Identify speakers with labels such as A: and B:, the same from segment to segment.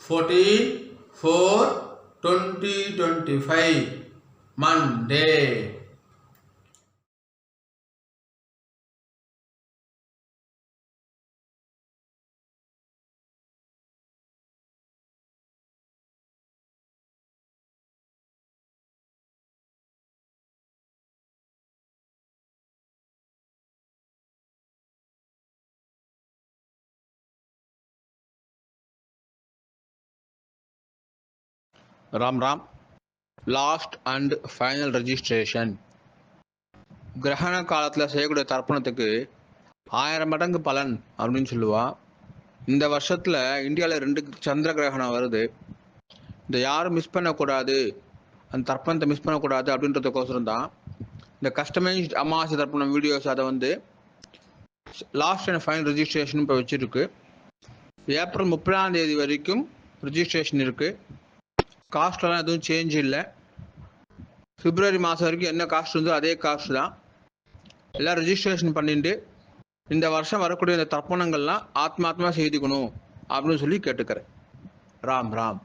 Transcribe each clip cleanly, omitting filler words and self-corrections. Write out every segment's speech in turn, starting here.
A: 14/4/2025 Monday.
B: Ram Ram. Last and final registration. கிரகண காலத்தில் செய்யக்கூடிய தர்ப்பணத்துக்கு 1000 மடங்கு பலன் அப்படின்னு சொல்லுவா. இந்த வருஷத்தில் இந்தியாவில் 2 சந்திர கிரகணம் வருது. இதை யாரும் மிஸ் பண்ணக்கூடாது, அந்த தர்ப்பணத்தை மிஸ் பண்ணக்கூடாது அப்படின்றதுக்கோசரம் தான் இந்த கஸ்டமைஸ்ட் அமாவாசை தர்ப்பணம் வீடியோஸ் அதை லாஸ்ட் அண்ட் ஃபைனல் ரெஜிஸ்ட்ரேஷன் இப்போ வச்சுருக்கு. ஏப்ரல் 30ஆம் தேதி வரைக்கும் ரிஜிஸ்ட்ரேஷன் இருக்குது. காஸ்ட்லாம் எதுவும் சேஞ்ச் இல்லை. பிப்ரவரி மாதம் வரைக்கும் என்ன காஸ்ட் இருந்தோ அதே காஸ்ட் தான். எல்லாம் ரெஜிஸ்ட்ரேஷன் பண்ணிட்டு இந்த வருஷம் வரக்கூடிய இந்த தர்ப்பணங்கள்லாம் ஆத்மாத்மா செய்துக்கணும் அப்படின்னு சொல்லி கேட்டுக்கிறேன். ராம் ராம்.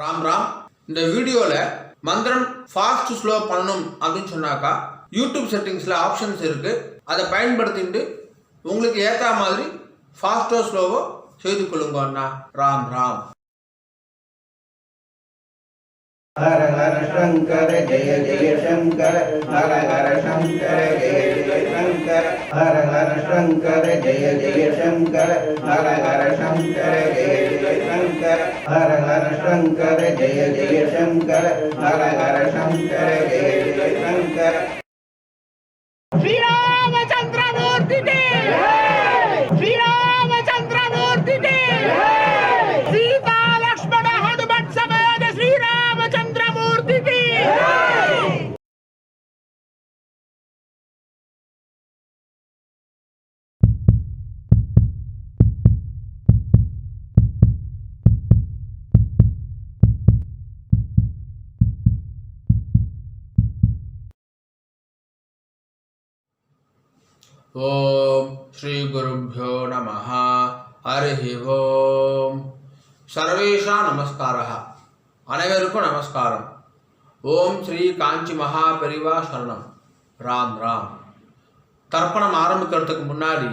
A: ராம் ராம். இந்த வீடியோவில் மந்திரம் ஃபாஸ்ட் ஸ்லோ பண்ணணும் அப்படின்னு சொன்னாக்கா யூடியூப் செட்டிங்ஸில் ஆப்ஷன்ஸ் இருக்குது. அதை பயன்படுத்திட்டு உங்களுக்கு ஏற்ற மாதிரி ஃபாஸ்ட்டோ ஸ்லோவோ செய்து கொள்ளுங்க அண்ணா. ராம் ராம்.
C: हर हर शंकर जय जय शंकर, हर हर शंकर जय जय शंकर, हर हर शंकर जय जय शंकर, हर हर शंकर जय जय शंकर, हर हर शंकर जय जय शंकर, हर हर शंकर जय जय शंकर.
D: श्री रामचंद्र मूर्ति की जय, श्री रामचंद्र मूर्ति की जय, सीता लक्ष्मण हनुमत समेत श्री रामचंद्र मूर्ति की जय.
A: ஓம் ஸ்ரீ குருப்யோ நமஹ. ஹரிஹி ஓம். சர்வேஷா நமஸ்காரः. அனைவருக்கும் நமஸ்காரம். ஓம் ஸ்ரீ காஞ்சி மகா பெரிவா சரணம். ராம் ராம். தர்ப்பணம் ஆரம்பிக்கிறதுக்கு முன்னாடி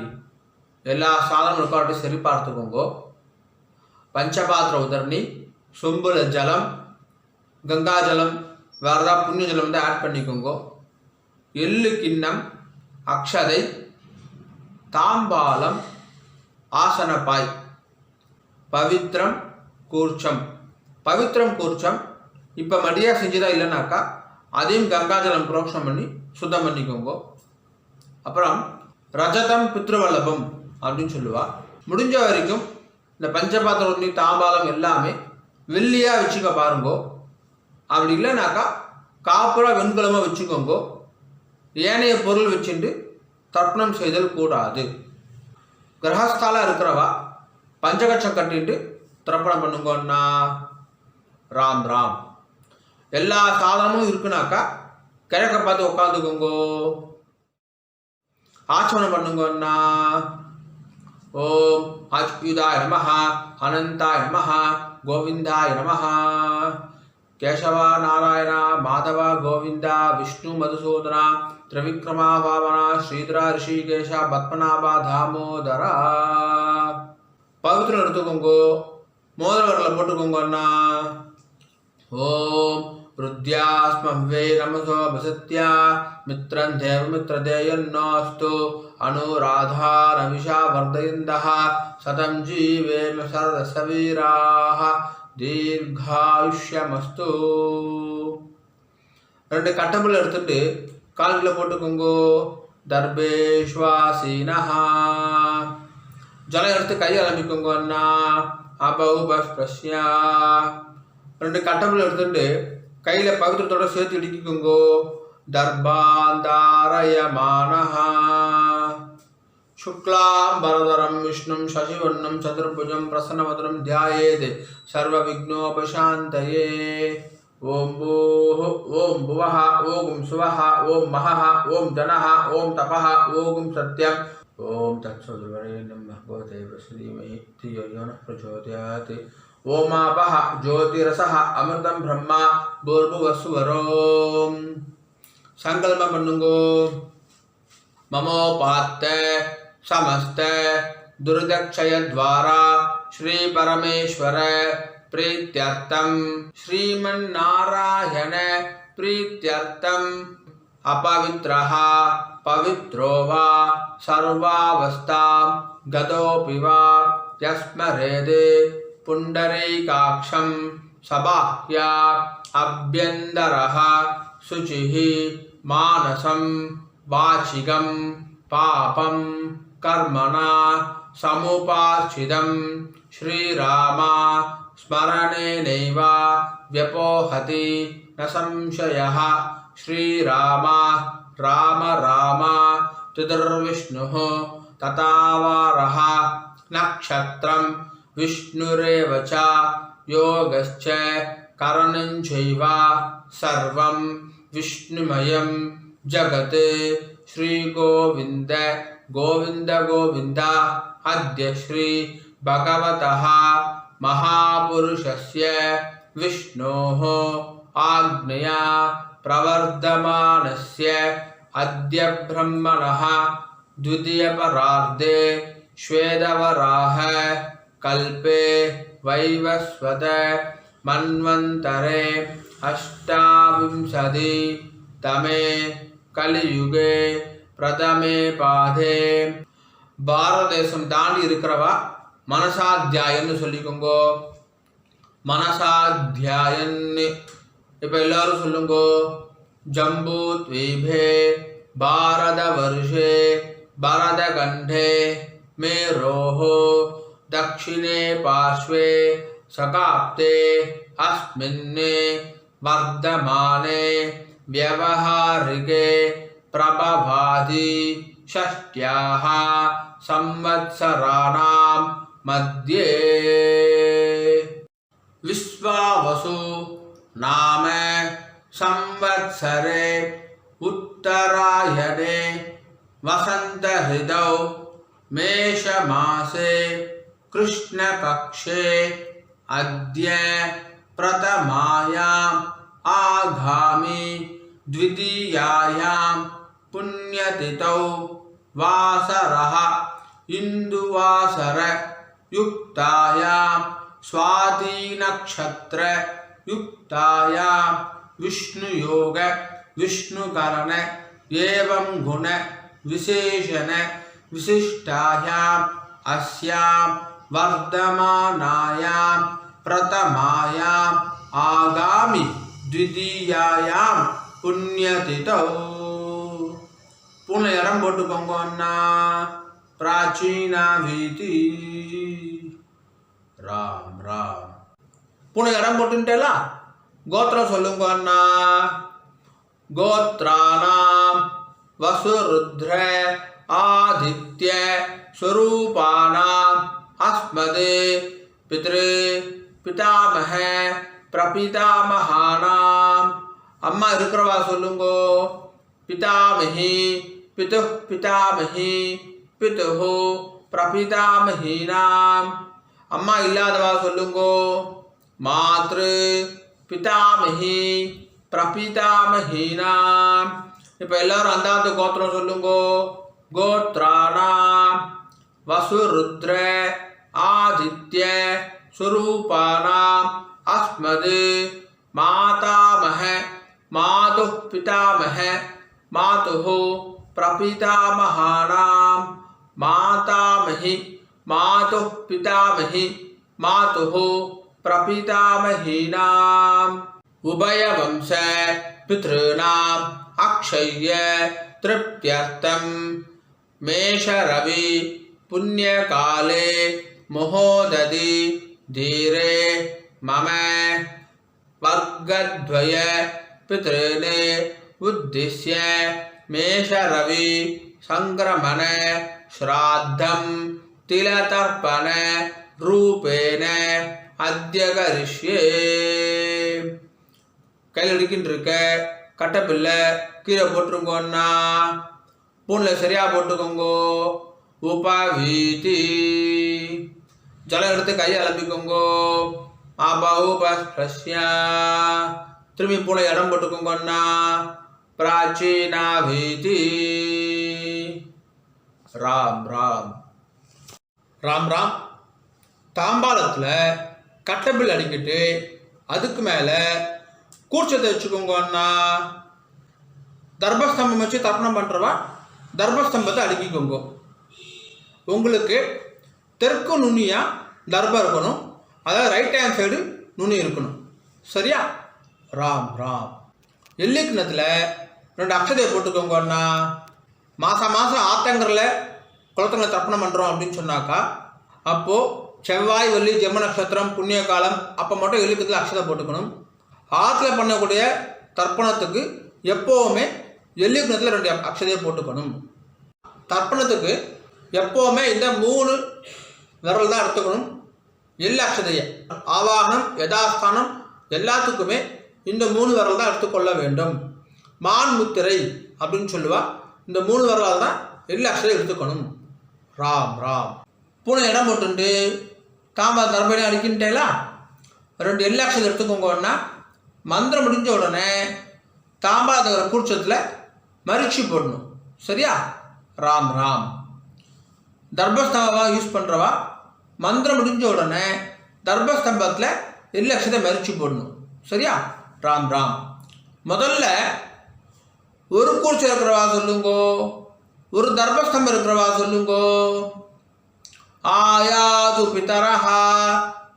A: எல்லா சாதனங்களுக்காட்டும் சரி பார்த்துக்கோங்க. பஞ்சபாத்திர உதரணி, சொம்புல ஜலம், கங்கா ஜலம், வேறு ஏதாவது புண்ணிய ஜலம் ஆட் பண்ணிக்கோங்க. எள்ளு கிண்ணம், அக்ஷதை, தாம்பாலம், ஆசனப்பாய், பவித்ரம் கூர்ச்சம். பவித்ரம் கூர்ச்சம் இப்போ மடியாக செஞ்சுதான் இல்லைனாக்கா அதையும் கங்காஜலம் புரோக்ஷம் பண்ணி சுத்தம் பண்ணிக்கோங்க. அப்புறம் ரஜதம் பித்ருவல்லபம் அப்படின்னு சொல்லுவா. முடிஞ்ச வரைக்கும் இந்த பஞ்சபாத்திரம் ஒண்ணி தாம்பாலம் எல்லாமே வெள்ளியாக வச்சுக்க பாருங்கோ. அப்படி இல்லைனாக்கா காப்புரா வெண்கலமாக வச்சுக்கோங்க. ஏனைய பொருள் வச்சுட்டு தர்ப்பணம் செய்தல் கூடாது. கிரகஸ்தாலாக இருக்கிறவா பஞ்சகட்சம் கட்டிட்டு தர்ப்பணம் பண்ணுங்கன்னா. ராம் ராம். எல்லா சாதனமும் இருக்குனாக்கா கிழக்க பார்த்து உட்காந்துக்கோங்கோ. ஆச்சமனம் பண்ணுங்கன்னா. ஓம் அச்சுதாய நமஹ, அனந்தாய நமஹ, கோவிந்தாய நமஹ. கேசவா நாராயண மாதவ கோவிந்தா விஷ்ணு மதுசூதனா திரிவிக்ரமா பாவனா ஸ்ரீதரா ரிஷிகேஷா பத்மநாபா தாமோதரா. பவித்திரம் எடுத்துக்கோங்கோ. மோதிர வரல போட்டுக்கோங்க அண்ணா. ஓம் ருத்யாஸ்மவ்வே நமசோ வசத்யா மித்ரம் தேவ மித்ரதேயன்னோஸ்து அனுராதா நவிஷா வர்தயந்தஹ சதம் ஜீவேம சரதசவீராஹ தீர்காயுஷ்யமஸ்து. 2 கட்டம்புல எடுத்துட்டு கால்களை போட்டுக்கோங்கோ. தர்பேஷ்வாசீனஹா. ஜலம் எடுத்து கையை ஆரம்பிக்கோங்க அண்ணா. அபௌபஸ்பஸ்யா. 2 கட்டம்புல எடுத்துட்டு கையில் பவித்திரத்தோட சேர்த்து இடிக்கிக்கோங்கோ. தர்பாந்தாரயமானஹா. शुक्लांबरधरं विष्णुं शशिवर्णं चतुर्भुजं प्रसन्नवदनं ध्यायेत् सर्वविघ्नोपशान्तये. ओम भूः ओम भुवः ओम सुवः ओम महः ओम जनः ओम तपः ओम सत्यम्. ओम तत्सवितुर्वरेण्यं भर्गो देवस्य धीमहि धियो यो नः प्रचोदयात्. ஓமாபஹ ஜோதிரசஹ அமிர்தம் பிரம்மா பூர்புவஸ்வரோம். சங்கல்பம் பண்ணுங்கோ. மமோபாத்த समस्त दुर्दक्षय द्वारा श्री परमेश्वर प्रीत्यर्थम श्रीमन्नारायण प्रीत्यर्थम अपवित्रः पवित्रो वा सर्वावस्थां गतोऽपि वा यस्मरेदे पुण्डरीकाक्षं सबाह्या अभ्यन्तरः शुचिः मानसं वाचिकं पापं कर्मणा समुपाश्चितं श्रीराम स्मरणेनैव व्यपोहति न संशयः. श्रीराम राम राम चतुर्विष्णुः तथावारः नक्षत्रं विष्णुरेव च योगश्च करणं चैव सर्वं विष्णुमयं जगत्. श्री गोविंद गोविंद गोविंद अद्य श्री भगवतः महापुरुषस्य विष्णोः आज्ञया प्रवर्धमानस्य अद्य ब्रह्मणः द्वितीयपरार्धे श्वेतवराह कल्पे वैवस्वत मन्वन्तरे अष्टाविंशति तमे कलियुगे प्रथमे पादे. பாரத தேசம் தாண்டி இருக்கிறவா மனசாத்தியாயன்னு சொல்லிக்கோங்கோ. மனசாத்தியாயன்னு இப்போ எல்லாரும் சொல்லுங்கோ. ஜம்பூ த்வீபே பாரத வருஷே பரத கண்டே மேரோஹோ தக்ஷிணே பார்ஷ்வே சகாப்தே அஸ்மின்னே வர்தமானே व्यवहारिके प्रभवादि षष्ट्याः संवत्सराणां मध्ये विश्वावसु नाम संवत्सरे उत्तरायणे वसंत ऋतौ मेषमासे कृष्णपक्षे अद्य प्रथमायाम् आगामी द्वितीयायां पुण्यतिथौ वासरः इंदुवासर युक्तायां स्वाति नक्षत्र युक्तायां विष्णुयोग विष्णुकरण एवं गुण विशेषण विशिष्टायां अस्यां वर्धमानायां प्रथमायां आगामी द्वितीयायां पुण्यतिथौ. पूर्ण इடம் போட்டுக்கோங்க அண்ணா. प्राचीना வீதி ராம் ராம். பூर्ण இடம் போட்டுட்டேல கோத்திரம் சொல்லுங்க அண்ணா. கோத்ராணாம் வசுருத்ர ஆதித்ய स्वरूपाणाम् अस्मदे पितृ पितामह प्रपितामहानाम्. अम्मा இருக்கிறவா சொல்லுங்கோ. पितामही पितुः पितामही पितुः प्रपितामहीनाम्. अम्मा இல்லாதவா சொல்லுங்கோ. मातृ पितामही प्रपितामहीनाम्. இப்போ எல்லாரும் அந்தாந்த கோத்திரம் சொல்லுங்கோ. गोत्राणाम् वसुरुद्र आदित्य स्वरूपाणाम् अस्मद् मातामह मातुः पितामह मातुः प्रपितामहानाम्. मातामही मातुः पितामही मातुः प्रपितामहीनाम्. उभयवंश पितॄणाम् अक्षय्य तृप्त्यर्थं मेषरवि पुण्यकाले महोदधि धीरे मम वर्गद्वय पितॄन् उद्दिश्य मेषरवि संक्रमण श्राद्धं तिलतर्पण रूपेण अद्य करिष्ये. கையில் அடிக்கிட்டு இருக்க கட்டப்பில்லை கீழே போட்டுருங்கோன்னா. பூனில் சரியா போட்டுக்கோங்கோ. உபவீதி ஜலம் எடுத்து கையை அலம்பிக்கோங்கோ. அபௌபஸ்ய திரும்பி போல இடம் போட்டுக்கோங்கன்னா பிராச்சீனாவீதி. ராம் ராம் ராம் ராம். தாம்பாளத்தில் கட்டபில் அடிக்கிட்டு அதுக்கு மேலே கூர்ச்சத்தை வச்சுக்கோங்கன்னா தர்பஸ்தம்பம் வச்சு தர்ப்பணம் பண்ணுறவா தர்பஸ்தம்பத்தை அடுக்கிக்கோங்க. உங்களுக்கு தெற்கு நுனியாக தர்பம் இருக்கணும், அதாவது ரைட் ஹேண்ட் சைடு நுனி இருக்கணும். சரியா? ராம் ராம். எள்ளி கிணத்துல 2 அக்ஷதையை போட்டுக்கோங்கன்னா மாதம் ஆத்தங்கரில் குளத்தங்களை தர்ப்பணம் பண்ணுறோம் அப்படின்னு சொன்னாக்கா அப்போது செவ்வாய் வெள்ளி ஜென்ம நட்சத்திரம் புண்ணிய காலம் அப்போ மட்டும் எள்ளி கிணத்துல அக்ஷதை போட்டுக்கணும். ஆற்றுல பண்ணக்கூடிய தர்ப்பணத்துக்கு எப்போவுமே எள்ளி கிணத்துல 2 அக்ஷதையை போட்டுக்கணும். தர்ப்பணத்துக்கு எப்போவுமே இந்த 3 விரல் தான் எடுத்துக்கணும். எள்ளு அக்ஷதையை ஆவாகனம் யதாஸ்தானம் எல்லாத்துக்குமே இந்த 3 விரல் தான் எடுத்துக்கொள்ள வேண்டும். மான் முத்திரை அப்படின்னு சொல்லுவா. இந்த 3 விரலால் தான் எள்ளு அக்ஷதை எடுத்துக்கணும். ராம் ராம். பூனை இடம் போட்டுண்டு தாம்பா தர்பணி அடிக்கின்றேலா 2 எள்ளு அக்ஷதை எடுத்துக்கோங்கன்னா மந்திரம் முடிஞ்ச உடனே தாம்பாதகர கூர்ச்சத்தில் மரிச்சு போடணும். சரியா? ராம் ராம். தர்பஸ்தம்பமாக யூஸ் பண்ணுறவா மந்திரம் முடிஞ்ச உடனே தர்பஸ்தம்பத்தில் எள்ளு அக்ஷதை மரிச்சு போடணும். சரியா? ராம் ராம். முதல்ல ஒரு கூர்ச்சம் இருக்கிறவா சொல்லுங்கோ, ஒரு தர்பஸ்தம்பம் இருக்கிறவா சொல்லுங்கோ. ஆயாது பிதரஹா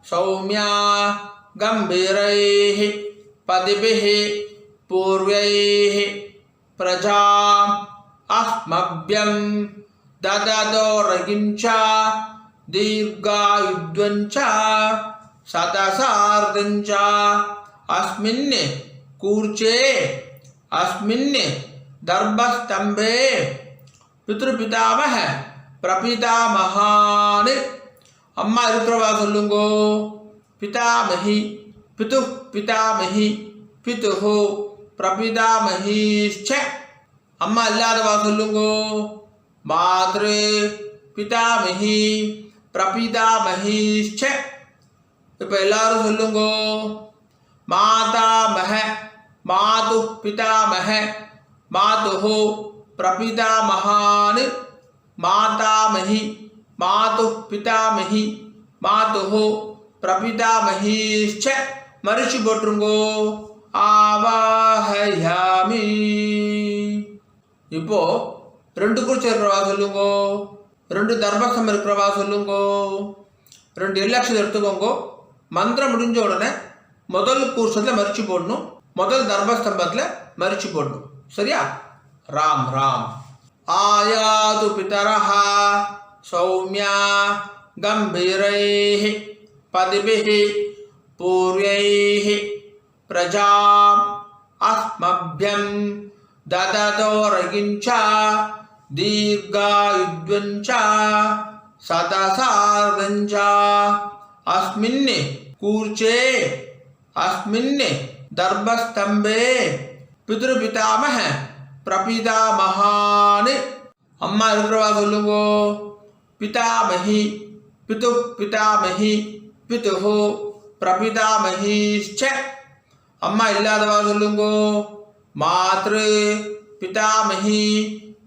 A: சௌமியா கம்பீரைஹி பதிபிஹி பூர்வைஹி பிரஜாம் அஸ்மப்யம் தததோரகிஞ்ச தீர்காயுத்வஞ்ச சதசார்தஞ்ச அஸ்மின் கூர்ச்சே அஸ்மின் தர்பஸ்தம்பே பித்ருபிதாமஹ பிரபிதாமஹான். அம்மா இருக்கிறவா சொல்லுங்கோ. பிதாமஹி பிது பிதாமஹி பிதுஹு பிரபிதாமஹீச்ச. அம்மா இல்லாதவா சொல்லுங்கோ. மாத்ரு பிதாமஹி பிரபிதாமஹீச்ச. இப்போ எல்லாரும் சொல்லுங்கோ. மாதாமஹ மாது பிதாமஹ மாதுஹு பிரபிதாமஹான். மாதாமஹி மாது பிதாமஹி மாதுஹு பிரபிதாமஹீச்ச. மரிச்சு போட்டுருங்கோ. ஆவாஹயாமி. இப்போ 2 கூர்ச்சம் இருக்கிறவா சொல்லுங்கோ, 2 தர்பஸ்தம்பம் இருக்கிறவா சொல்லுங்கோ, 2 எள்ளு அக்ஷதை எடுத்துக்கோங்கோ. மந்திரம் முடிஞ்ச உடனே முதல் கூர்ச்சத்தில் மரிச்சு போடணும், முதல் தர்பஸ்தம்பத்தில் மரிச்சு போடணும். சரியா? ராம் ராம். ஆயாது பிதரஹா சௌமியா கம்பீரைஹி பதிபிஹி பூர்வைஹி பிரஜாம் அஸ்மப்யம் தததோரகிஞ்ச தீர்காயுத்வஞ்ச சதசார்தஞ்ச அஸ்மின் கூர்ச்சே அஸ்மின் தர்பஸ்தம்பே பித்ருபிதாமஹ பிரபிதாமஹான். அம்மா இருக்கிறவா சொல்லுங்கோ. பிதாமஹி பிது பிதாமஹி பிதுஹு பிரபிதாமஹீச்ச. அம்மா இல்லாதவா சொல்லுங்கோ. மாத்ரு பிதாமஹி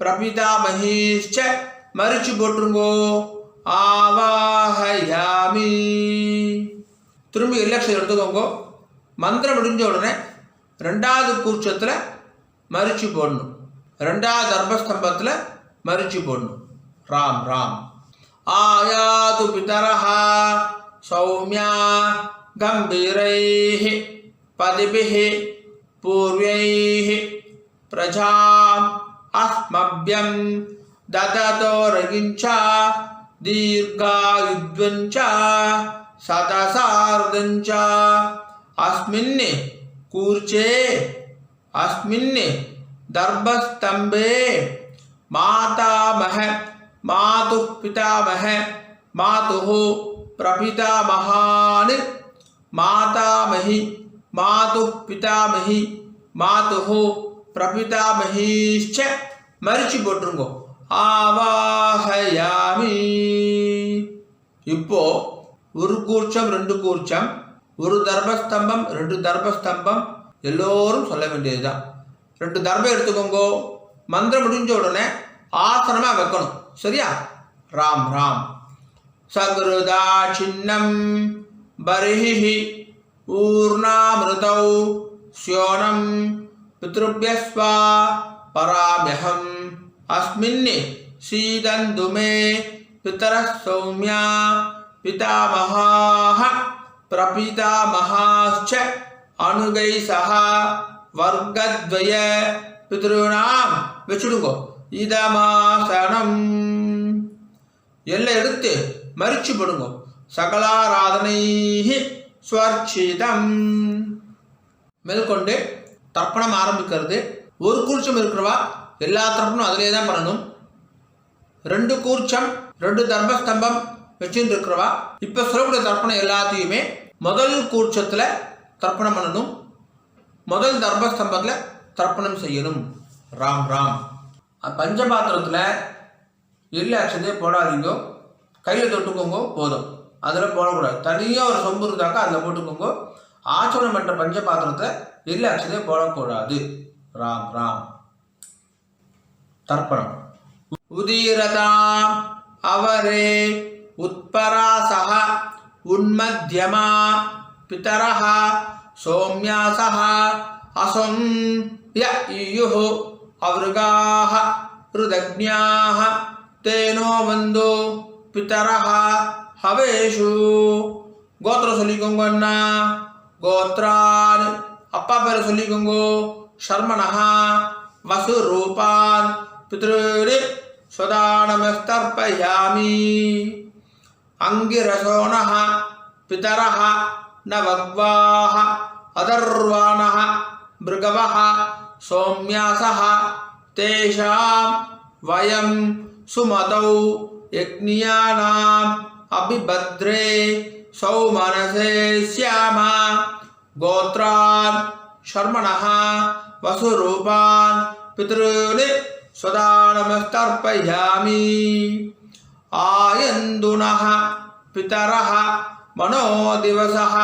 A: பிரபிதாமஹீச்ச. மரிச்சு போட்டுருங்கோ. ஆவாஹயாமி. திரும்பி எள்ளு அக்ஷதை எடுத்துக்கோங்க. மந்திரம் முடிஞ்ச உடனே 2வது கூர்ச்சத்தில் மரிச்சு போடணும், 2வது தர்பஸ்தம்பத்தில் மரிச்சு போடணும். ராம் ராம். ஆயாது பிதரஹா சௌமியா கம்பீரைஹி பதிபிஹி பூர்வைஹி பிரஜாம் அஸ்மப்யம் தததோரகிஞ்ச தீர்காயுத்வஞ்ச சதசார்தஞ்ச அஸ்மின் கூர்ச்சே அஸ்மின் தர்பஸ்தம்பே மாதாமஹ மாது பிதாமஹ மாதுஹு பிரபிதாமஹான். மாதாமஹி மாது பிதாமஹி மாதுஹு பிரபிதாமஹீச்ச. மரிச்சு போட்டுருங்கோ. ஆவாஹயாமி. இப்போ ஒரு கூர்ச்சம் 2 கூர்ச்சம் ஒரு தர்பஸ்தம்பம் 2 தர்பஸ்தம்பம் எல்லோரும் சொல்ல வேண்டியதுதான். 2 தர்பம் எடுத்துக்கோங்க. மந்திரம் முடிஞ்ச உடனே ஆசனமா வைக்கணும். சரியா? ராம் ராம். சகுருதா சின்னம் பரிஹி ஊர்ணாமிருதௌ ஸ்யோனம் பித்ருப்யஸ்வா பராம்யஹம் அஸ்மின்னி சீதந்து மே பிதரः சௌம்யா பிதாமகாः பிரபிதாமகாश्च அனுகை சஹ வர்க்கத்வய பித்ருணாம் வச்சுடுங்கோ. இதமாசனம் எல்லாம் எடுத்து மறிச்சு போடுங்க. சகலாராதனை ஸ்வர்ச்சிதம். மேற்கொண்டு தர்ப்பணம் ஆரம்பிக்கிறது. ஒரு கூர்ச்சம் இருக்கிறவா எல்லா தர்ப்பணம் அதிலே தான் பண்ணணும். 2 கூர்ச்சம் 2 தர்பஸ்தம்பம் வச்சுட்டு இருக்கிறவா இப்போ சொல்லக்கூடிய தர்ப்பணம் எல்லாத்தையுமே முதல் கூர்ச்சத்தில் தர்ப்பணம் பண்ணணும். முதல் தர்பஸ்தம்பத்தில் தர்ப்பணம் செய்யணும். ராம் ராம். பஞ்சபாத்திரத்தில் எள்ளு அக்ஷதையை போடாதீங்க. கையில் தொட்டுக்கோங்க போதும். அதில் போடக்கூடாது. தனியாக ஒரு சொம்பு இருந்தாக்கா அதில் போட்டுக்கோங்க. ஆச்சரணம் பண்ணுற பஞ்சபாத்திரத்தில் எள்ளு அக்ஷதையை போடக்கூடாது. ராம் ராம். தர்ப்பணம். உதீரதாம் அவரே உத்பராசஹ உன்மத்யமா பிதரஹ சௌம்யாசஹ அசம் ய இயுः அவருகாஹ ருதக்ஞாஹ தேனோ வந்தோ பிதரஹ ஹவேஷு. கோத்திரம் சொல்லிக்கோங்க அண்ணா. கோத்ரான் அப்பா பேரை சொல்லிக்கோங்க. ஷர்மணஹ வசு ரூபான் பித்ருணி ஸ்வதானமஸ்தர்ப்பயாமி. அங்கிரசோணஹ பிதரஹ நவக்வாஹ அதர்வாணஹ மிருகவஹ சௌம்யாசஹ தேஷாம் வயம் சுமதௌ யக்ஞானாம் அபிபத்ரே சௌமனசே ஸ்யாமா. கோத்ரான் ஷர்மணஹ வசுரூபான் பித்ருணி ஸ்வதானமஸ்தர்ப்பயாமி. ஆயந்துனஹ பிதரஹ மனோதிவசஹ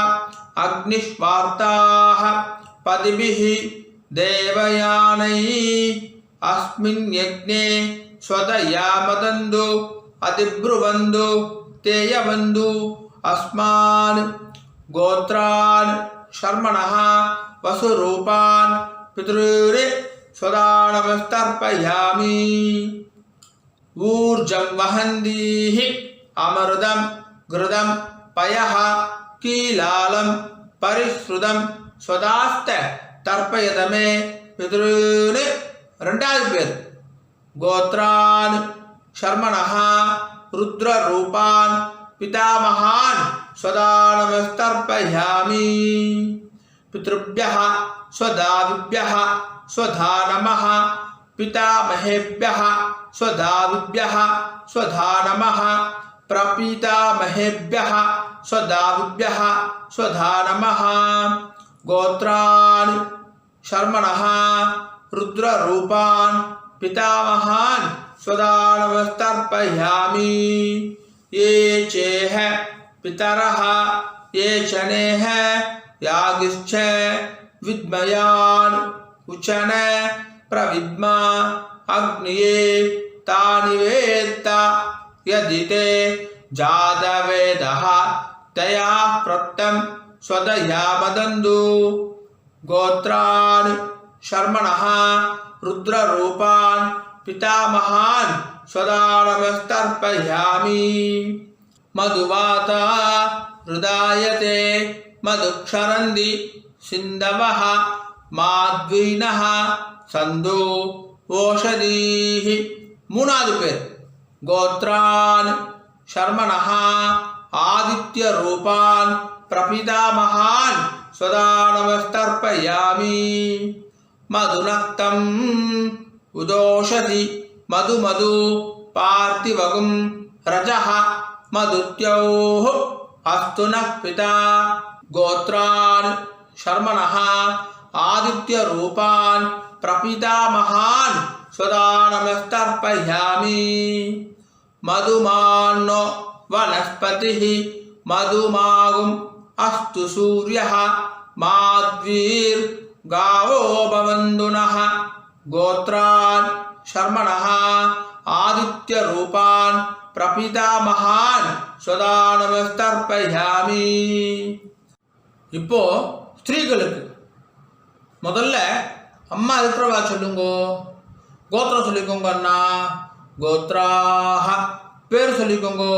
A: அக்னிஷ்வார்த்தாஹ பதிபிஹி தேவயானை அஸ்மின் யக்ஞே ஸ்வதயாமதந்து அதிப்ருவந்து தேயவந்து அஸ்மான். கோத்ரான் ஷர்மணஹ வசுரூபான் பித்ருணி ஸ்வதானமஸ்தர்ப்பயாமி. ஊர்ஜம் வஹந்தீஹி அமிர்தம் கிருதம் பயஹ கீலாலம் பரிஸ்ருதம் ஸ்வதாஸ்த தர்ப்பயதமே பித்ருணி. 2வது பேர். கோத்ரான் ஷர்மணஹ ருத்ர ரூபான் பிதாமகான் ஸ்வதானமஸ்தர்ப்பயாமி. பித்ருभ्यः ஸ்வதாவிभ्यः ஸ்வதா நமः பிதாமஹேभ्यः ஸ்வதாவிभ्यः ஸ்வதா நமः பிரபீதாமஹேभ्यः ஸ்வதாவிभ्यः ஸ்வதா நமः. கோத்ரான் ஷர்மணஹ ருத்ர ரூபான் பிதாமகான் ஸ்வதானமஸ்தர்ப்பயாமி. ये चेह पितरः ये चनेह यागिश्च विद्मयान् उचन प्रविद्मा अग्निये तानि वेत्त यदि ते जातवेदः तया प्रत्तं स्वदया मदन्तु. गोत्रान् शर्मणः रुद्ररूपान् पितामहान् स्वदानमस्तर्पयामि. मधुवाता हृदायते मधुक्षरन्ति सिन्धवः माद्वीनः सन्धो ओषधीः. 3வது பேர். गोत्रान् शर्मणः आदित्य रूपान् प्रपितामहान् स्वदानमस्तर्पयामि. मधुनक्तं उदोषधि मधु मधु पार्थिवगुं रजः मधुत्योः अस्तु नः पिता. गोत्रान् शर्मणः आदित्य रूपान् प्रपितामहान् स्वदानमस्तर्पयामि. मधुमान्नो वनस्पतिः मधुमागुं अस्तु सूर्यः माद्वीर् गावो भवन्तुनः गोत्रान् शर्मणः आदित्यरूपान् प्रपितामहान् सदा நமஸ்தர்ப்பயாமி. இப்போ ஸ்திரீகளுக்கு முதல்ல அம்மா இருக்கிறவா சொல்லுங்கோ. கோத்திரம் சொல்லிக்கோங்க அண்ணா. கோத்ராஹ பேர் சொல்லிக்கோங்கோ.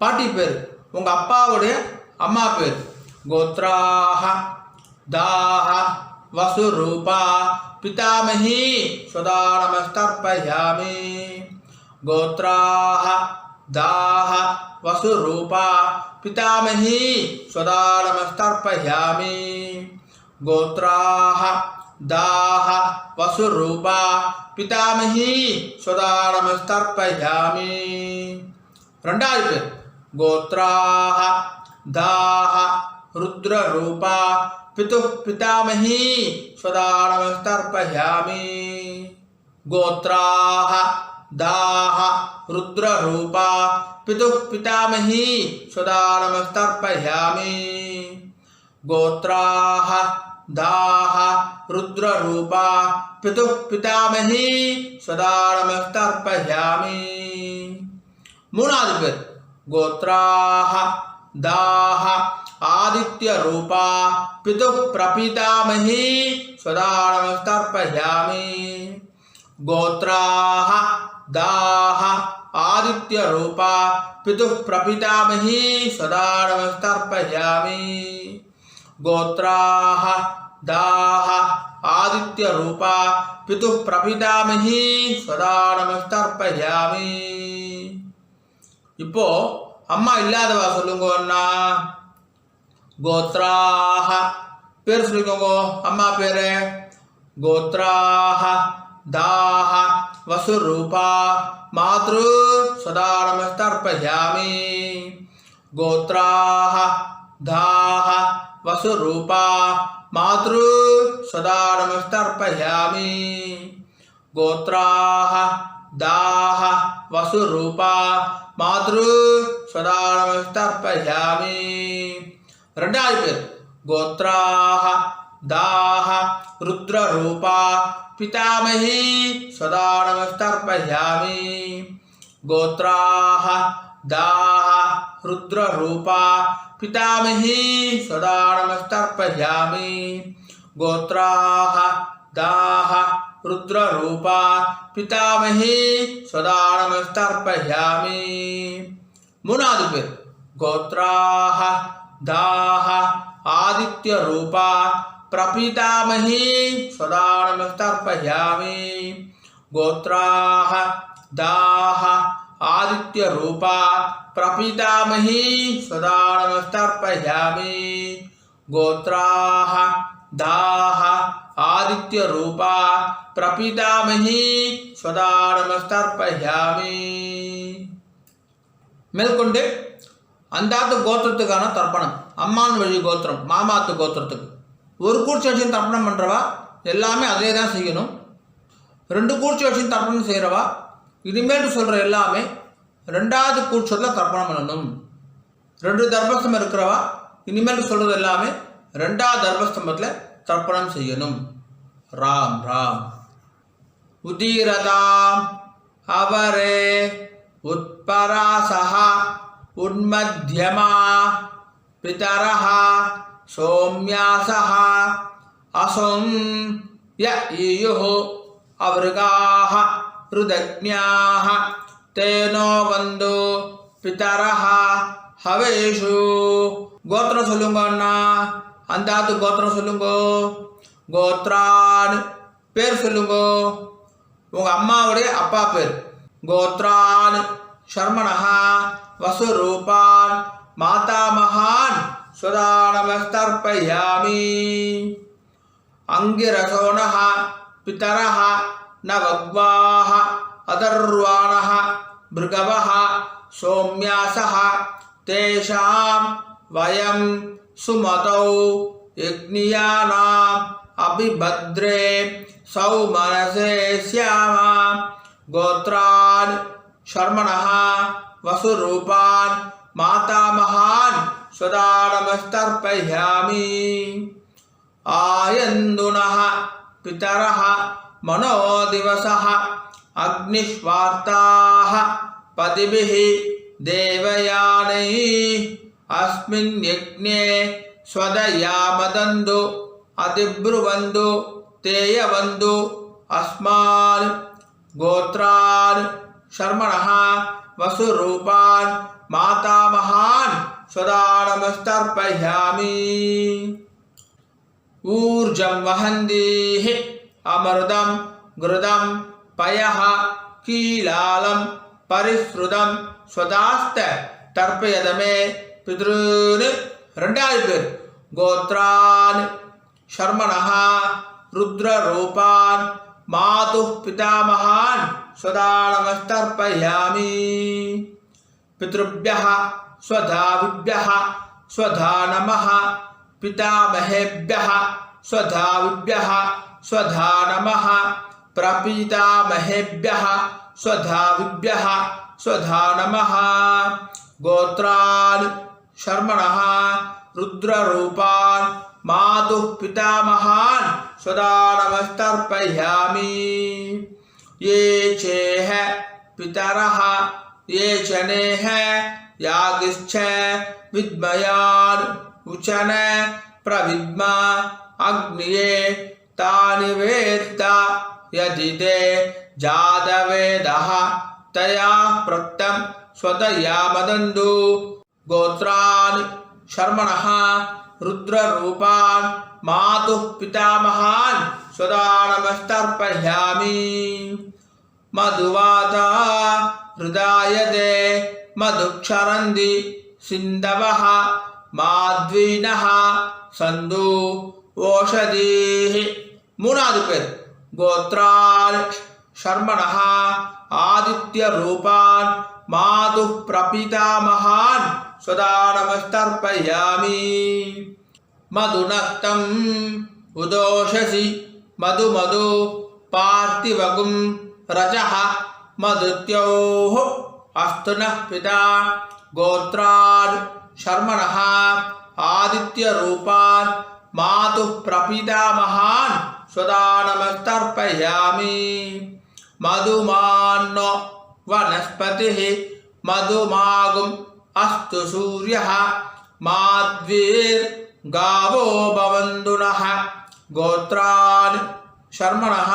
A: பாட்டி பேர் உங்க அப்பாவுடைய அம்மா பேர். கோத்ராஹ தாஹ வசுரூபா பிதாமஹி சதா நமஸ்தர்ப்பயாமி. கோத்ராஹ दाह वसुरूपा पितामही सदा नमस्तर्पयामि. गोत्राः दाह वसुरूपा पितामही सदा नमस्तर्पयामि. ரெண்டாவது பேர் गोत्राः दाह रुद्ररूपा पितुः पितामही सदा नमस्तर्पयामि. गोत्राः दाह रुद्ररूपा पितुः पितामही सदा नमस्तर्पयामि. गोत्राः दाह रुद्ररूपा पितुः पितामही सदा नमस्तर्पयामि. மூணாவது பேர் गोत्राः दाह आदित्यरूपा पितुः प्रपितामही सदा नमस्तर्पयामि. गोत्राः दाह आदित्यरूपा पितुः प्रपितामही सदा नमस्तर्पयामि. गोत्राः दाह आदित्यरूपा पितुः प्रपितामही सदा नमस्तर्पयामि. இப்போ அம்மா இல்லாதவா சொல்லுங்க அண்ணா. கோத்ராஹ பேர் சொல்லிக்கோங்க அம்மா பேரு. गोत्राः दाः वसुरूपा मातृ सदा नमस्तर्पयामि. गोत्राः दाः वसुरूपा मातृ सदा नमस्तर्पयामि. गोत्राः दाः वसुरूपा मातृ सदा नमस्तर्पयामि. ரெண்டாவது பேர் गोत्राः दाह रुद्ररूपा पितामही सदा नमस्तर्पयामि. गोत्राः दाह रुद्ररूपा पितामही सदा नमस्तर्पयामि. गोत्राः दाह रुद्ररूपा पितामही सदा नमस्तर्पयामि. மூணாவது பேர் गोत्राः दाह आदित्यरूपा प्रपितामही सदा नमस्तर्पयामि. गोत्राः दाह आदित्यरूपा प्रपितामही सदा नमस्तर्पयामि. गोत्राः दाह आदित्यरूपा प्रपितामही सदा नमस्तर्पयामि. மேற்கொண்டு அந்தாத்து கோத்திரத்துக்கான தர்ப்பணம். அம்மான் வழி கோத்திரம் மாமாத்து கோத்திரத்துக்கு ஒரு கூர்ச்சி வச்சு தர்ப்பணம் பண்ணுறவா எல்லாமே அதே தான் செய்யணும். 2 கூர்ச்சி வச்சு தர்ப்பணம் செய்கிறவா இனிமேல் சொல்கிற எல்லாமே 2வது கூர்ச்சத்தில் தர்ப்பணம் பண்ணணும். 2 தர்பஸ்தம்பம் இருக்கிறவா இனிமேல் சொல்கிறது எல்லாமே 2வது தர்பஸ்தம்பத்தில் தர்ப்பணம் செய்யணும். ராம் ராம். உதீரதாம் அவரே உத்பராசஹ உன்மத்யமா பிதரஹ சோம்யாசஹ அசோம் ய ஈயுः அவருகாஹ ருதக்ஞாஹ தேனோ வந்து பிதரஹ ஹவேஷு. கோத்திரம் சொல்லுங்க அண்ணா. அந்தாத்து கோத்திரம் சொல்லுங்க. கோத்ரான் பேர் சொல்லுங்க உங்க அம்மாவுடைய அப்பா பேர். கோத்ரான் शर्मणः वसुरूपान् मातामहान् सदा नमस्तर्पयामि. अंगिरसोनः पितरः नवग्वाः अदर्वाणः भृगवः सौम्यासः तेषां वयं सुमतौ यज्ञियानाम् अभिभद्रे सौमनसे स्याम. गोत्रान् शर्मणः वसुरूपान् मातामहान् स्वदा नमस्तर्पयामि आयन्दुनः पितरः मनो दिवसः अग्निष्वार्ताः पतिभिः देवयानैः अस्मिन् यज्ञे स्वदया मदन्तु अतिब्रुवन्तु तेयवन्तु अस्मान् गोत्रान् शर्मणः वसुरूपान् मातामहान् स्वदा नमस्तर्पयामि ऊर्जं वहन्तीः अमृतं घृतं पयः कीलालं परिश्रुतं स्वदास्त तर्पयत मे पितॄन् ரெண்டாவது பேர் கோத்ரான் शर्मणः रुद्ररूपान् मातुः पितामहान् स्वदा नमस्तर्पयामि पितृभ्यः स्वधाविभ्यः स्वधा नमः पितामहेभ्यः स्वधाविभ्यः स्वधा नमः प्रपीतामहेभ्यः स्वधाविभ्यः स्वधा नमः गोत्रान् शर्मणः रुद्ररूपान् मातुः पितामहान् स्वदा नमस्तर्पयामि ये चेह पितरः ये चनेह यागिश्च विद्मयान् उचन प्रविद्मा अग्निये तानि वेत्त यदि ते जातवेदः तया प्रोक्तं स्वदया मदन्तु गोत्रान् शर्मणः रुद्ररूपान् मातुः पितामहान् स्वदा नमस्तर्पयामि मधुवाता हृदायते मधुक्षरन्ति सिन्धवः माध्वीनः सन्तु ओषधीः மூணாவது பேர் கோத்ரான் शर्मणः आदित्यरूपान् मातुः प्रपितामहान् स्वदा नमस्तर्पयामि मधुनक्तं उदोषसि मधु पार्थिवगुं रजः मधुत्योः अस्तु नः पिता गोत्रान् शर्मणः आदित्यरूपान् मातुः प्रपितामहान् स्वदा नमस्तर्पयामि मधुमान्नो वनस्पतिः मधुमागुम् अस्तु सूर्यः माध्वीर्गावो भवन्तु नः गोत्रान् शर्मणः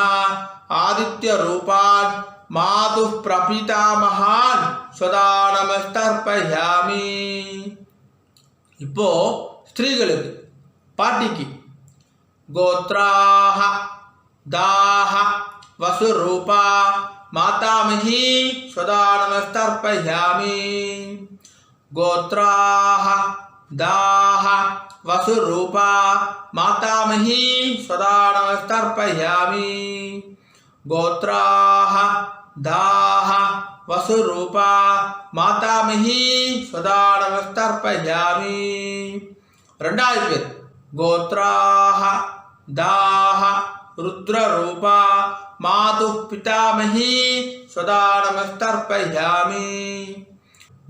A: आदित्यरूपान् मातुः प्रपितामहान् स्वदा नमस्तर्पयामि இப்போ ஸ்திரீகளுக்கு பாட்டிக்கு गोत्राः दाः वसुरूपा मातामही स्वदा नमस्तर्पयामि गोत्राः दाः वसुरूपा मातामही स्वदा नमस्तर्पयामि गोत्राः दाः वसुरूपा मातामही स्वदा नमस्तर्पयामि ரெண்டாவது பேர் गोत्राः दाः रुद्ररूपा मातुः पितामही स्वदा नमस्तर्पयामि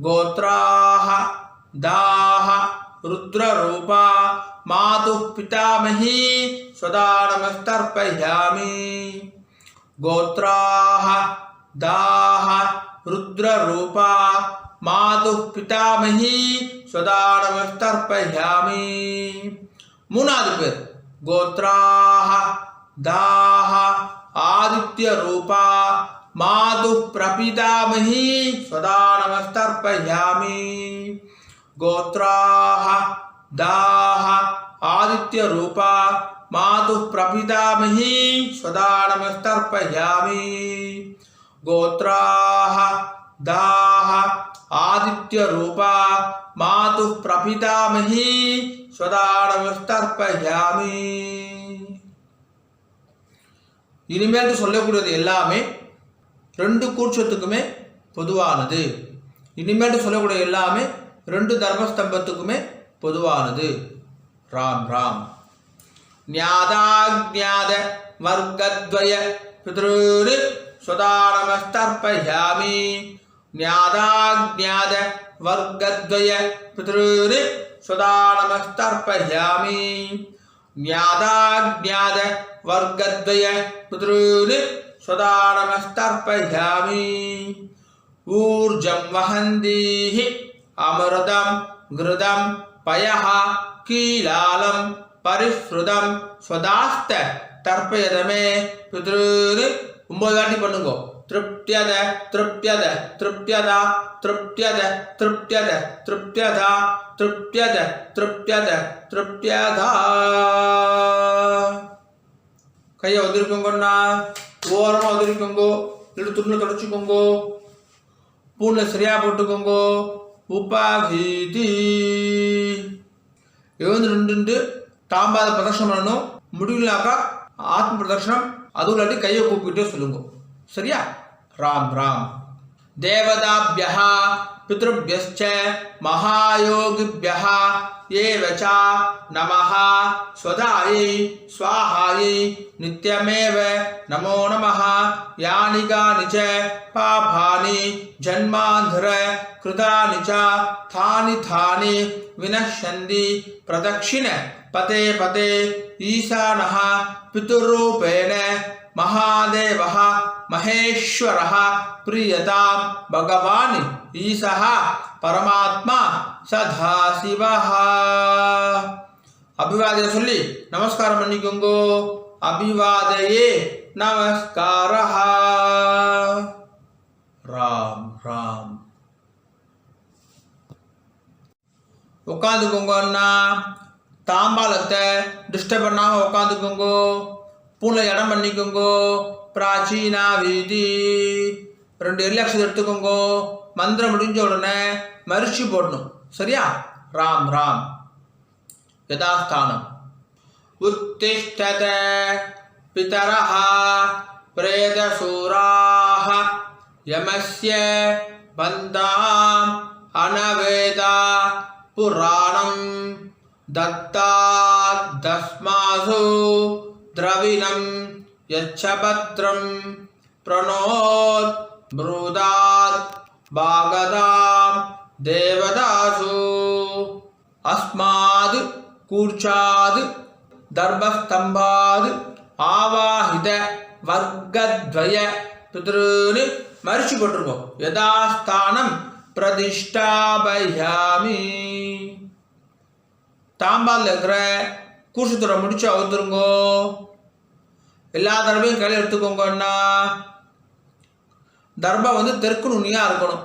A: गोत्राः दाः रुद्ररूपा मातुः पितामही स्वदा नमस्तर्पयामि गोत्राः दाः रुद्ररूपा मातुः पितामही स्वदा नमस्तर्पयामि மூணாவது பேர் गोत्राः दाः आदित्यरूपा मातुः प्रपितामही स्वदा नमस्तर्पयामि गोत्राः दाः आदित्यरूपा मातुः प्रपितामही स्वदा नमस्तर्पयामि गोत्राः दाः आदित्यरूपा मातुः प्रपितामही स्वदा नमस्तर्पयामि இனிமேல் சொல்லக்கூடியது எல்லாமே ரெண்டு கூர்ச்சத்துக்குமே பொதுவானது. இனிமேல் சொல்லக்கூடிய எல்லாமே ரெண்டு தர்மஸ்தம்பத்துக்குமே பொதுவானது. ராம் ராம். ஞாதாஜ்ஞாத வர்க்கத்வய பித்ருர் स्वदा नमस्तर्पयामि ஞாதாஜ்ஞாத வர்க்கத்வய பித்ருர் स्वदा नमस्तर्पयामि ज्ञादाज्ञाद वर्गद्वय पितॄन् स्वदा नमस्तर्पयामि ऊर्जं वहन्तीः अमृतं घृतं पयः कीलालं परिश्रुतं स्वदास्त तर्पयदमे पितॄन् 9 வாட்டி பண்ணுங்க तृप्त्यद तृप्त्यद तृप्त्यदा तृप्त्यद तृप्त्यद तृप्त्यदा तृप्त्यद तृप्त्यद तृप्त्यदा கையை ஒதுக்கிக்கோங்கண்ணா ஓரமாக ஒதுக்கிக்கோங்க இல்லைட்டு துணியில் தொடச்சிக்கோங்க பூனை சரியாக போட்டுக்கோங்க உபாகீதி எழுந்து நின்று தாம்பாத பிரதர்ஷனம் பண்ணணும் முடியலனாக்கா ஆத்ம பிரதர்ஷனம் அதுவும் இல்லாட்டி கையை கூப்பிட்டு சொல்லுங்க சரியா राम राम देवताभ्यः पितृभ्यश्च महायोगिभ्यः एव च नमः स्वधायै स्वाहायै नित्यमेव नमो नमः यानि कानि च पापानि जन्मान्धर कृतानि च थानि थानि विनश्यन्ति प्रदक्षिण पते पते ईशानः पितृरूपेण महादेवः महेश्वरः प्रियतां भगवान् ईशः परमात्मा सदाशिवः अभिवादय சொல்லி நமஸ்காரம் பண்ணிக்கோங்க अभिवादये नमस्कारः राम राम உட்காந்துக்கோங்க அண்ணா தாம்பாலத்தை டிஸ்டர்ப் பண்ணாம உட்காந்துக்கோங்க பூனை இடம் பண்ணிக்கோங்க பிராச்சீனா வீதி 2 எல்லக்ஷன் எடுத்துக்கோங்க மந்திரம் முடிஞ்ச உடனே மரிச்சி போடணும் சரியா ராம் ராம் யதாஸ்தானம் உத்திஷ்டத பிதரஹ பிரேதசூராஹ யமஸ்ய பந்தாம் அனவேதா புராணம் दत्तादस्मासु द्रविणं यच्छभद्रं प्रणोत् ब्रूदात् भागदां देवदासु अस्माद् कूर्चाद् दर्भस्तम्भाद् आवाहित वर्गद्वय पितॄन् मरिचि पोट्रुंगो यदास्थानं प्रतिष्ठापयामि தாம்பால் இருக்கிற கூசுத்துறை முடிச்சு அவுத்துருங்கோ எல்லா தர்பையும் கையில் எடுத்துக்கோங்கன்னா தர்பா தெற்கு நுனியாக இருக்கணும்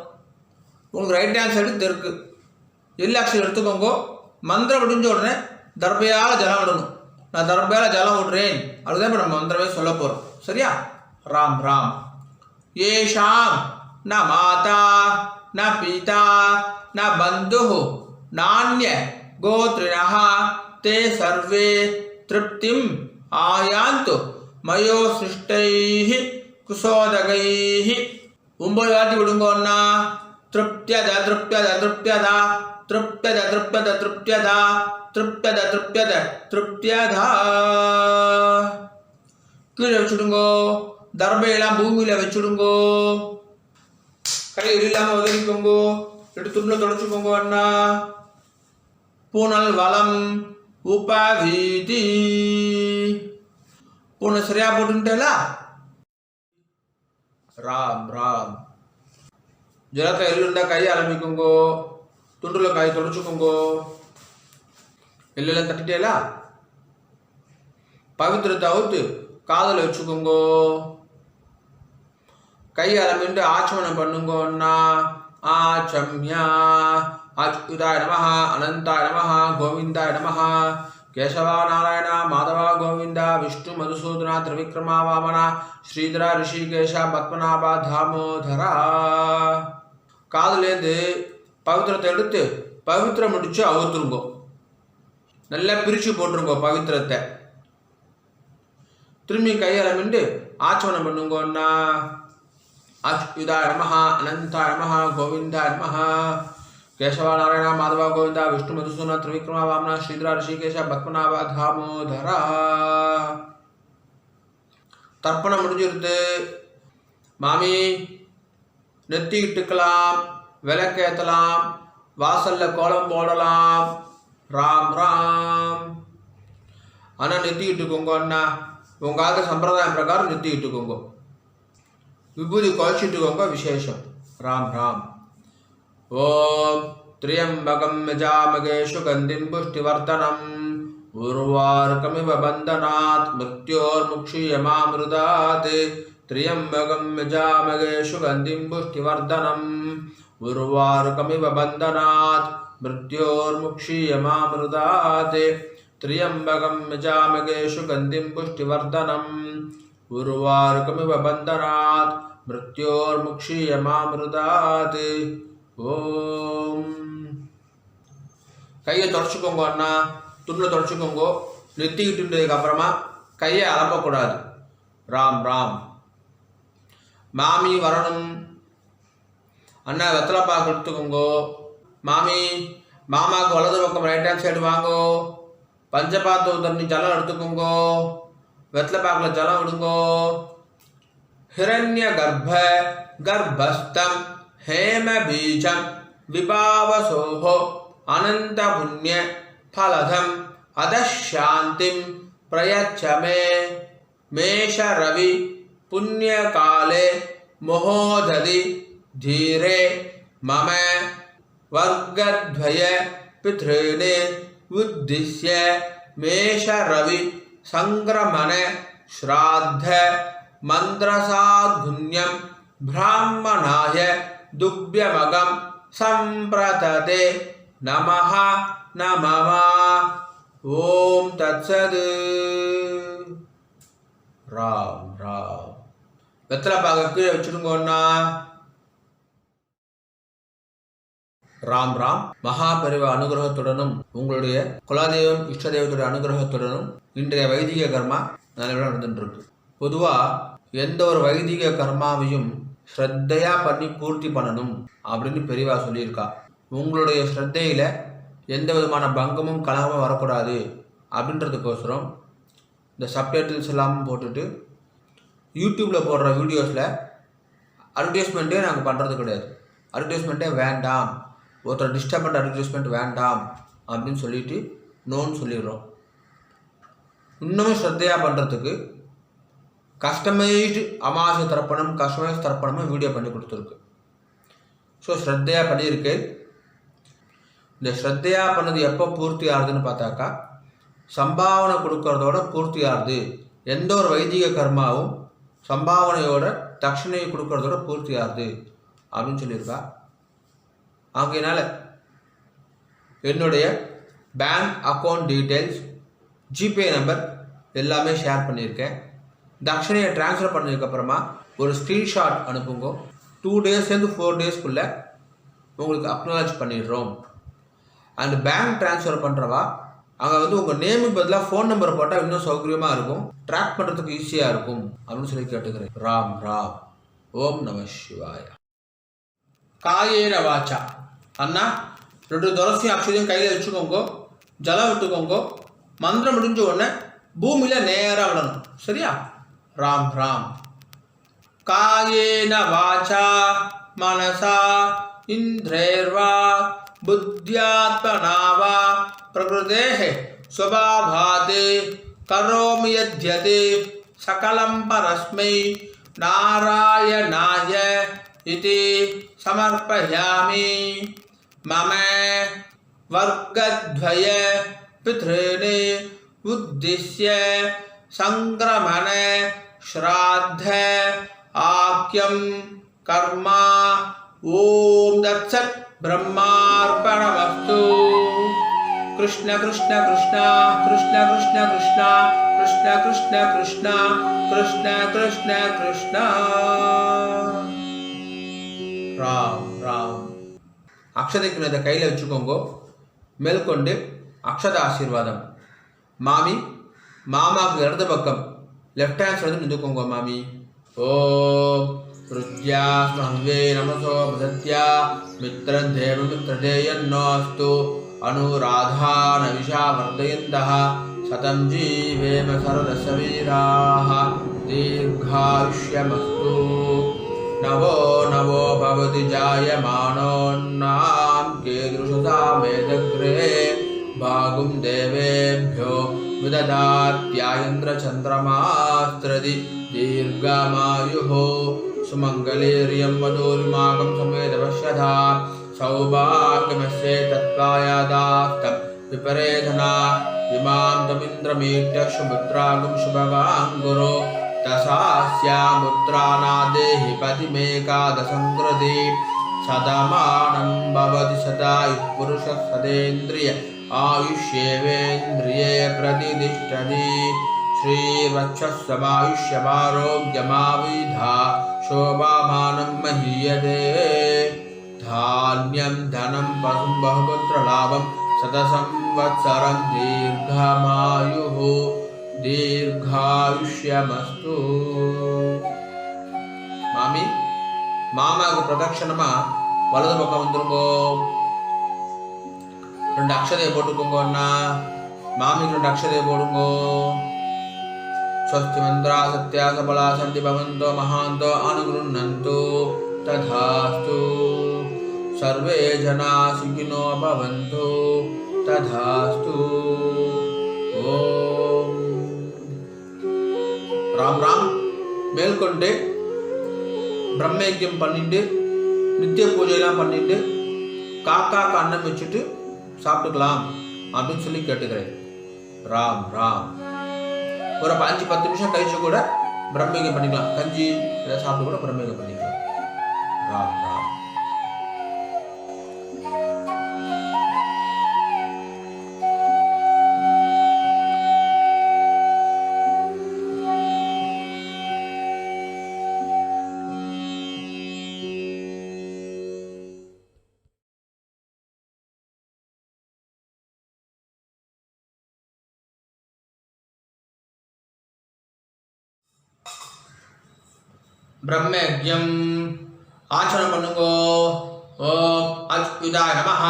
A: உங்களுக்கு ரைட் ஹேண்ட் சைடு தெற்கு எல்லாக்ஷன் எடுத்துக்கோங்க மந்திரம் முடிஞ்ச உடனே தர்பையால் ஜலம் விடணும் நான் தர்பையால் ஜலம் விடுறேன் அதுதான் இப்போ நம்ம மந்திரமே சொல்ல போகிறோம் சரியா ராம் ராம் ஏஷாம் ந மாதா ந பிதா ந பந்து நானிய गोत्रिणः ते सर्वे तृप्तिम् आयान्तु मयो सृष्टैः कुसोदगैः 9 வாட்டி விடுங்கோன்னா तृप्त्यद तृप्त्यद तृप्त्यदा तृप्त्यद तृप्त्यद तृप्त्यदा तृप्त्यद तृप्त्यद तृप्त्यदा கீழே வச்சுடுங்கோ தர்பையெல்லாம் பூமியில் வச்சுடுங்கோ கை இல்லாமல் உதவிக்கோங்கோ எடுத்து துணியில் தொடச்சுக்கோங்க அண்ணா பூனல் வளம் உபவீதி பூனை சரியா போட்டுட்டேலா ராம் ராம் ஜலத்தை எள்ளுண்டா கையை ஆரம்பிக்குங்கோ துண்டுல கை தொடச்சுக்கோங்கோ எல்லாம் தட்டிட்டேலா பவித்திரத்தை அவுத்து காதல வச்சுக்கோங்கோ கை ஆரம்பிட்டு ஆச்சமனம் பண்ணுங்கோன்னா ஆச்சம்யா अच्युताय नमः अनंताय नमः गोविंदाय नमः केशव नारायण माधव गोविंद विष्णु मधुसूदन त्रिविक्रमा वामन श्रीधर ऋषिकेश पद्मनाभ दामोदर காதுலேருந்து பவித்திரத்தை எடுத்து பவித்திரம் முடிச்சு அவுத்துருங்கோ நல்லா பிரித்து போட்டுருங்கோ பவித்திரத்தை திரும்பி கையால் மிண்டு ஆச்சமனம் பண்ணுங்கோன்னா अच्युताय नमः अनंताय नमः गोविंदाय नमः केशव नारायण माधव गोविंद विष्णु मधुसूदन त्रिविक्रमा वामन श्रीधर ऋषिकेश पद्मनाभ दामोदर தர்ப்பணம் முடிஞ்சிருது மாமி நெத்தி இட்டுக்கலாம் விளக்கேற்றலாம் வாசல்ல கோலம் போடலாம் ராம் ராம். அண்ணா நிறுத்திக்கிட்டுக்கோங்க அண்ணா, உங்காத சம்பிரதாயம் பிரகாரம் நிறுத்திக்கிட்டுக்கோங்க. விபூதி குறைச்சிட்டுக்கோங்க, விசேஷம். ராம் ராம். ஓம் திரியம்பகம் யஜாமகே சுகந்திம் புஷ்டிவர்தனம் உர்வாருகமிவ பந்தனாத் மிருத்யோர்முக்ஷீயமாமிருதாத். திரியம்பகம் யஜாமகே சுகந்திம் புஷ்டிவர்தனம் உர்வாருகமிவ பந்தனாத் மிருத்யோர்முக்ஷீயமாமிருதாத். திரியம்பகம் யஜாமகே சுகந்திம் புஷ்டிவர்தனம் உர்வாருகமிவ பந்தனாத் மிருத்யோர்முக்ஷீயமாமிருதாத். ஓம். கையை தொடச்சிக்கோங்க அண்ணா, துணில் தொடச்சிக்கோங்க. நிறுத்திக்கிட்டுன்றதுக்கு அப்புறமா கையை அலம்பக்கூடாது. ராம் ராம். மாமி வரணும் அண்ணா, வெத்தலை பாக்கு எடுத்துக்கோங்க. மாமி, மாமாவுக்கு வலது பக்கம் ரைட் ஹேண்ட் சைடு வாங்கோ. பஞ்சபாத்து தண்ணி ஜலம் எடுத்துக்கோங்க. வெத்தலை பாக்கில் ஜலம் விடுங்கோ. ஹிரண்ய கர்ப்ப கர்ப்பஸ்தம் ஹேம பீஜம் விபாவசோஹோ அனந்த புண்ணிய பலதம் அதசாந்திம் பிரயச்சமே. மேஷ ரவி புண்ணிய காலே மோததி தீரே மம வர்கத்வய பித்ருனே உத்திஸ்ய மேஷ ரவி சங்கிரமண ஸ்ராத்த மந்திரசாத்குண்யம் பிராமணாய துப்யமகம் சம்பிரததே நமஹ நமஹ. ஓம் தத்சத். ராம் ராம். வெத்தலை பாக்க கீழே வச்சுடுங்கண்ணா. ராம் ராம். மகாபரிவ அனுகிரகத்துடனும் உங்களுடைய குலதெய்வம் இஷ்ட தெய்வத்துடைய அனுகிரகத்துடனும் இன்றைய வைதிக கர்மா நல்லபடியாக நடந்துட்டு இருக்கு. பொதுவாக எந்த ஒரு வைதிக கர்மாவையும் ஸ்ரத்தையா பண்ணி பூர்த்தி பண்ணணும் அப்படின்னு பெரியவா சொல்லியிருக்கா. உங்களுடைய ஸ்ரத்தையில எந்த விதமான பங்கமும் கலகமும் வரக்கூடாது அப்படின்றதுக்கோசரம் இந்த சப்டைட்டில்ஸ் எல்லாம் போட்டுட்டு யூடியூப்பில் போடுற வீடியோஸில் அட்வர்டைஸ்மெண்ட்டே நாங்கள் பண்ணுறது கிடையாது. அட்வர்டைஸ்மெண்ட்டே வேண்டாம், ஒருத்தர் டிஸ்டர்பண்ட் அட்வர்டைஸ்மெண்ட் வேண்டாம் அப்படின்னு சொல்லிட்டு நோன்னு சொல்லிடுறோம். இன்னமும் ஸ்ரத்தையாக பண்ணுறதுக்கு கஸ்டமைஸ்டு அமாவாசை தர்ப்பணம், கஸ்டமைஸ் தர்ப்பணமும் வீடியோ பண்ணி கொடுத்துருக்கு. ஸோ ஸ்ரத்தையாக பண்ணியிருக்கு. இந்த ஸ்ரத்தையாக பண்ணது எப்போ பூர்த்தி ஆகுதுன்னு பார்த்தாக்கா, சம்பாவனை கொடுக்கறதோட பூர்த்தி ஆகுது. எந்த ஒரு வைதிக கர்மாவும் சம்பாவனையோட தட்சணையை கொடுக்கறதோட பூர்த்தி ஆகுது அப்படின்னு சொல்லியிருக்கா. ஆகையினால என்னுடைய bank account details, GPay number எல்லாமே ஷேர் பண்ணியிருக்கேன். தட்சணையை ட்ரான்ஸ்ஃபர் பண்ணதுக்கப்புறமா ஒரு ஸ்க்ரீன்ஷாட் அனுப்புங்க. 2 டேஸ்லேருந்து 4 டேஸ்க்குள்ளே உங்களுக்கு அக்னாலஜ் பண்ணிடுறோம். அண்ட் பேங்க் ட்ரான்ஸ்ஃபர் பண்ணுறவா அங்கே உங்கள் நேமுக்கு பதிலாக ஃபோன் நம்பரை போட்டால் இன்னும் சௌகரியமாக இருக்கும், ட்ராக் பண்ணுறதுக்கு ஈஸியாக இருக்கும் அப்படின்னு சொல்லி கேட்டுக்கிறேன். ராம் ராம். ஓம் நம சிவாய. காயேன வாச்சா. அண்ணா 2 துளசியும் அக்ஷதையும் கையில் வச்சுக்கோங்க, ஜலம் விட்டுக்கோங்க. மந்திரம் முடிஞ்ச உடனே பூமியில் நேராக விடணும். சரியா? ராம் ராம். காயேன வாச்சா மனசா இந்திரேர்வா புத்யாத்மனா வா பிரகிருதேஹ ஸ்வபாவாத் கரோமி யத்யத் சகலம் பரஸ்மை நாராயணாய இதி சமர்ப்பயாமி. மம வர்கத்வய பித்ருனே உத்திஸ்ய சங்கிரமண ஸ்ராத்த ஆக்யம் கர்மா. ஓம் தத்சத். பிரம்மார்ப்பணமஸ்து. கிருஷ்ண கிருஷ்ண கிருஷ்ணா கிருஷ்ண கிருஷ்ண கிருஷ்ணா கிருஷ்ண கிருஷ்ண கிருஷ்ணா கிருஷ்ண கிருஷ்ண கிருஷ்ணா. ராம் ராம். அக்ஷதைக்கு இதை கையில் வச்சுக்கோங்க. மேற்கொண்டு அக்ஷத ஆசீர்வாதம். மாமி, மாமாவுக்கு இடது பக்கம் லெஃப்ட் ஹேண்ட் சைடு நின்றுக்கோங்க மாமி. ஓம் ருத்யா ஸ்மஹ்வே நமசோ பிரதத்யா மித்ரதேவ மித்ரதேயன்னோஸ்து அனுராதான விஷா வர்தயந்தः சதம் ஜீவேம சரதசவீராः தீர்காயுஷ்யமஸ்து. நவோ நவோ பவதி ஜாயமானோன்னாம் கேதுஷதா மேதக்ரே भागुं देवेभ्यो विदधात्यायन्द्रचन्द्रमास्त्रदि दीर्घमायुः सुमङ्गलेर्यं वधूर्मागं समेतपश्यथा सौभाग्यमस्ये तत्त्वायादास्तं विपरेधना इमां तमिन्द्रमीट्य सुपुत्रागं शुभगां गुरो दशास्यामुत्रानादेहि पतिमेकादशं कृति सदमानं भवति सदायुः पुरुषः सदेन्द्रिय आयुष्येवेन्द्रिये प्रतिष्ठति श्रीवक्षस्समायुष्यमारोग्यमाविधा शोभामानं महीयते धान्यं धनं पशुं बहुपुत्रलाभं शतसंवत्सरं दीर्घमायुः दीर्घायुष्यमस्तु மாமி மாமாவுக்கு பிரதட்சணமா வலது பக்கம் வந்துருங்கோ. 2 அக்ஷதையை போட்டுக்கோங்க அண்ணா. மாமிக்கு 2 அக்ஷதையை போடுங்கோ. ஸ்வஸ்தி மந்திரா சத்யா சபலா சந்தி பவந்தோ மகாந்தோ அனுகுருண்ணந்தோ ததாஸ்து சர்வே ஜனா சுகினோ பவந்தோ ததாஸ்து. ஓம் ராம் ராம். மேற்கொண்டு பிரம்மயஜ்யம் பண்ணிட்டு நித்திய பூஜையெல்லாம் பண்ணிட்டு காக்காக்கு அன்னம் வச்சுட்டு சாப்பிட்டுக்கலாம் அப்படின்னு சொல்லி கேட்டுக்கிறேன். ராம் ராம். ஒரு 5-10 நிமிஷம் கழிச்சு கூட பிரம்மயஜ்யம் பண்ணிக்கலாம். கஞ்சி இதை சாப்பிட்டு கூட பிரம்மயஜ்யம் பண்ணிக்கலாம். ராம் ராம். பிரம்மயஜ்யம் ஆச்சரணம் பண்ணுங்கோ. ஓம் அச்சுதாய நமஹ,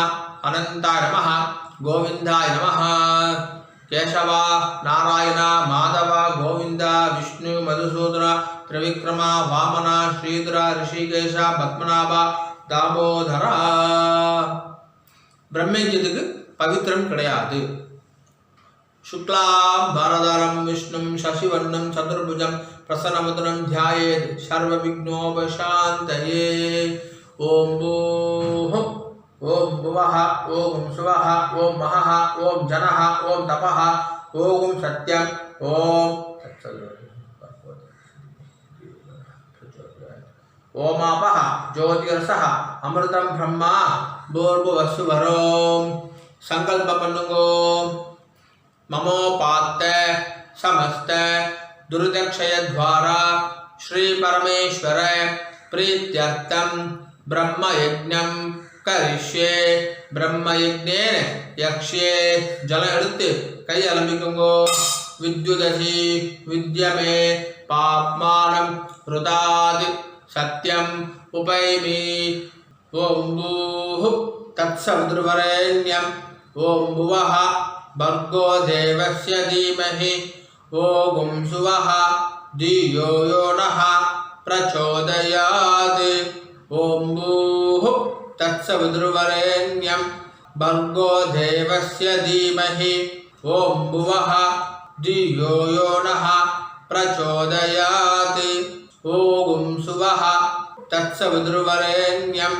A: அனந்தாய நமஹ, கோவிந்தாய நமஹ. கேசவா, நாராயண, மாதவ, கோவிந்த, விஷ்ணு, மதுசூதன, திரிவிக்ரம, வாமன, ஸ்ரீதர, ரிஷிகேஷ, பத்மநாப, தாமோதரா. பிரம்மயஜ்யத்துக்கு பவித்திரம் கிடையாது. शुक्लां भरधरं विष्णुं शशिवर्णं चतुर्भुजं प्रसन्नवदनं ध्यायेत् सर्वविघ्नोपशान्तये. ॐ भूः ॐ भुवः ॐ सुवः ॐ महः ॐ जनः ॐ तपः ॐ सत्यम् ॐ आपः ज्योतिरसः अमृतं ब्रह्मा भूर्भुवस्सुवरों. संकल्पं पन्नुगो. ममोपात्त समस्त दुर्दक्षय द्वारा श्री परमेश्वर प्रीत्यर्थम ब्रह्मयज्ञं करिष्ये. ब्रह्मयज्ञेन यक्ष्ये. जल எடுத்து கை அலம்பிக்குங்கோ. विद्युदसि विद्यमे पाप्मानं रुदाद सत्यम उपैमि. ओम भूः तत्सवितुर्वरेण्यं ओम भुवः भर्गो देवस्य धीमहि ओम सुवः धियो यो नः प्रचोदयात्. ओम भूः तत्सवितुर्वरेण्यं भर्गो देवस्य धीमहि ओम भुवः धियो यो नः प्रचोदयात्. ओम सुवः तत्सवितुर्वरेण्यं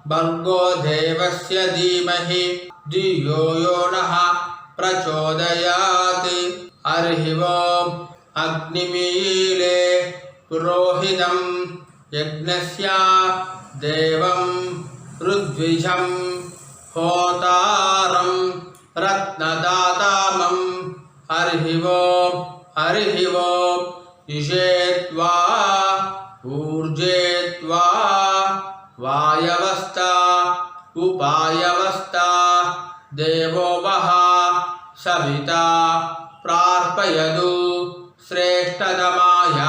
A: भर्गो देवस्य धीमहि धियो यो नः प्रचोदयात्. हरिः ओम्. अग्निमीले पुरोहितं यज्ञस्य देवं ऋद्विजं होतारं रत्नदातामं. हरिः ओम्. हरिः ओम्. इषेत्वा ऊर्जेत्वा वायवस्था उपायवस्था देवो वः सविता प्रार्पयतु श्रेष्ठतमाय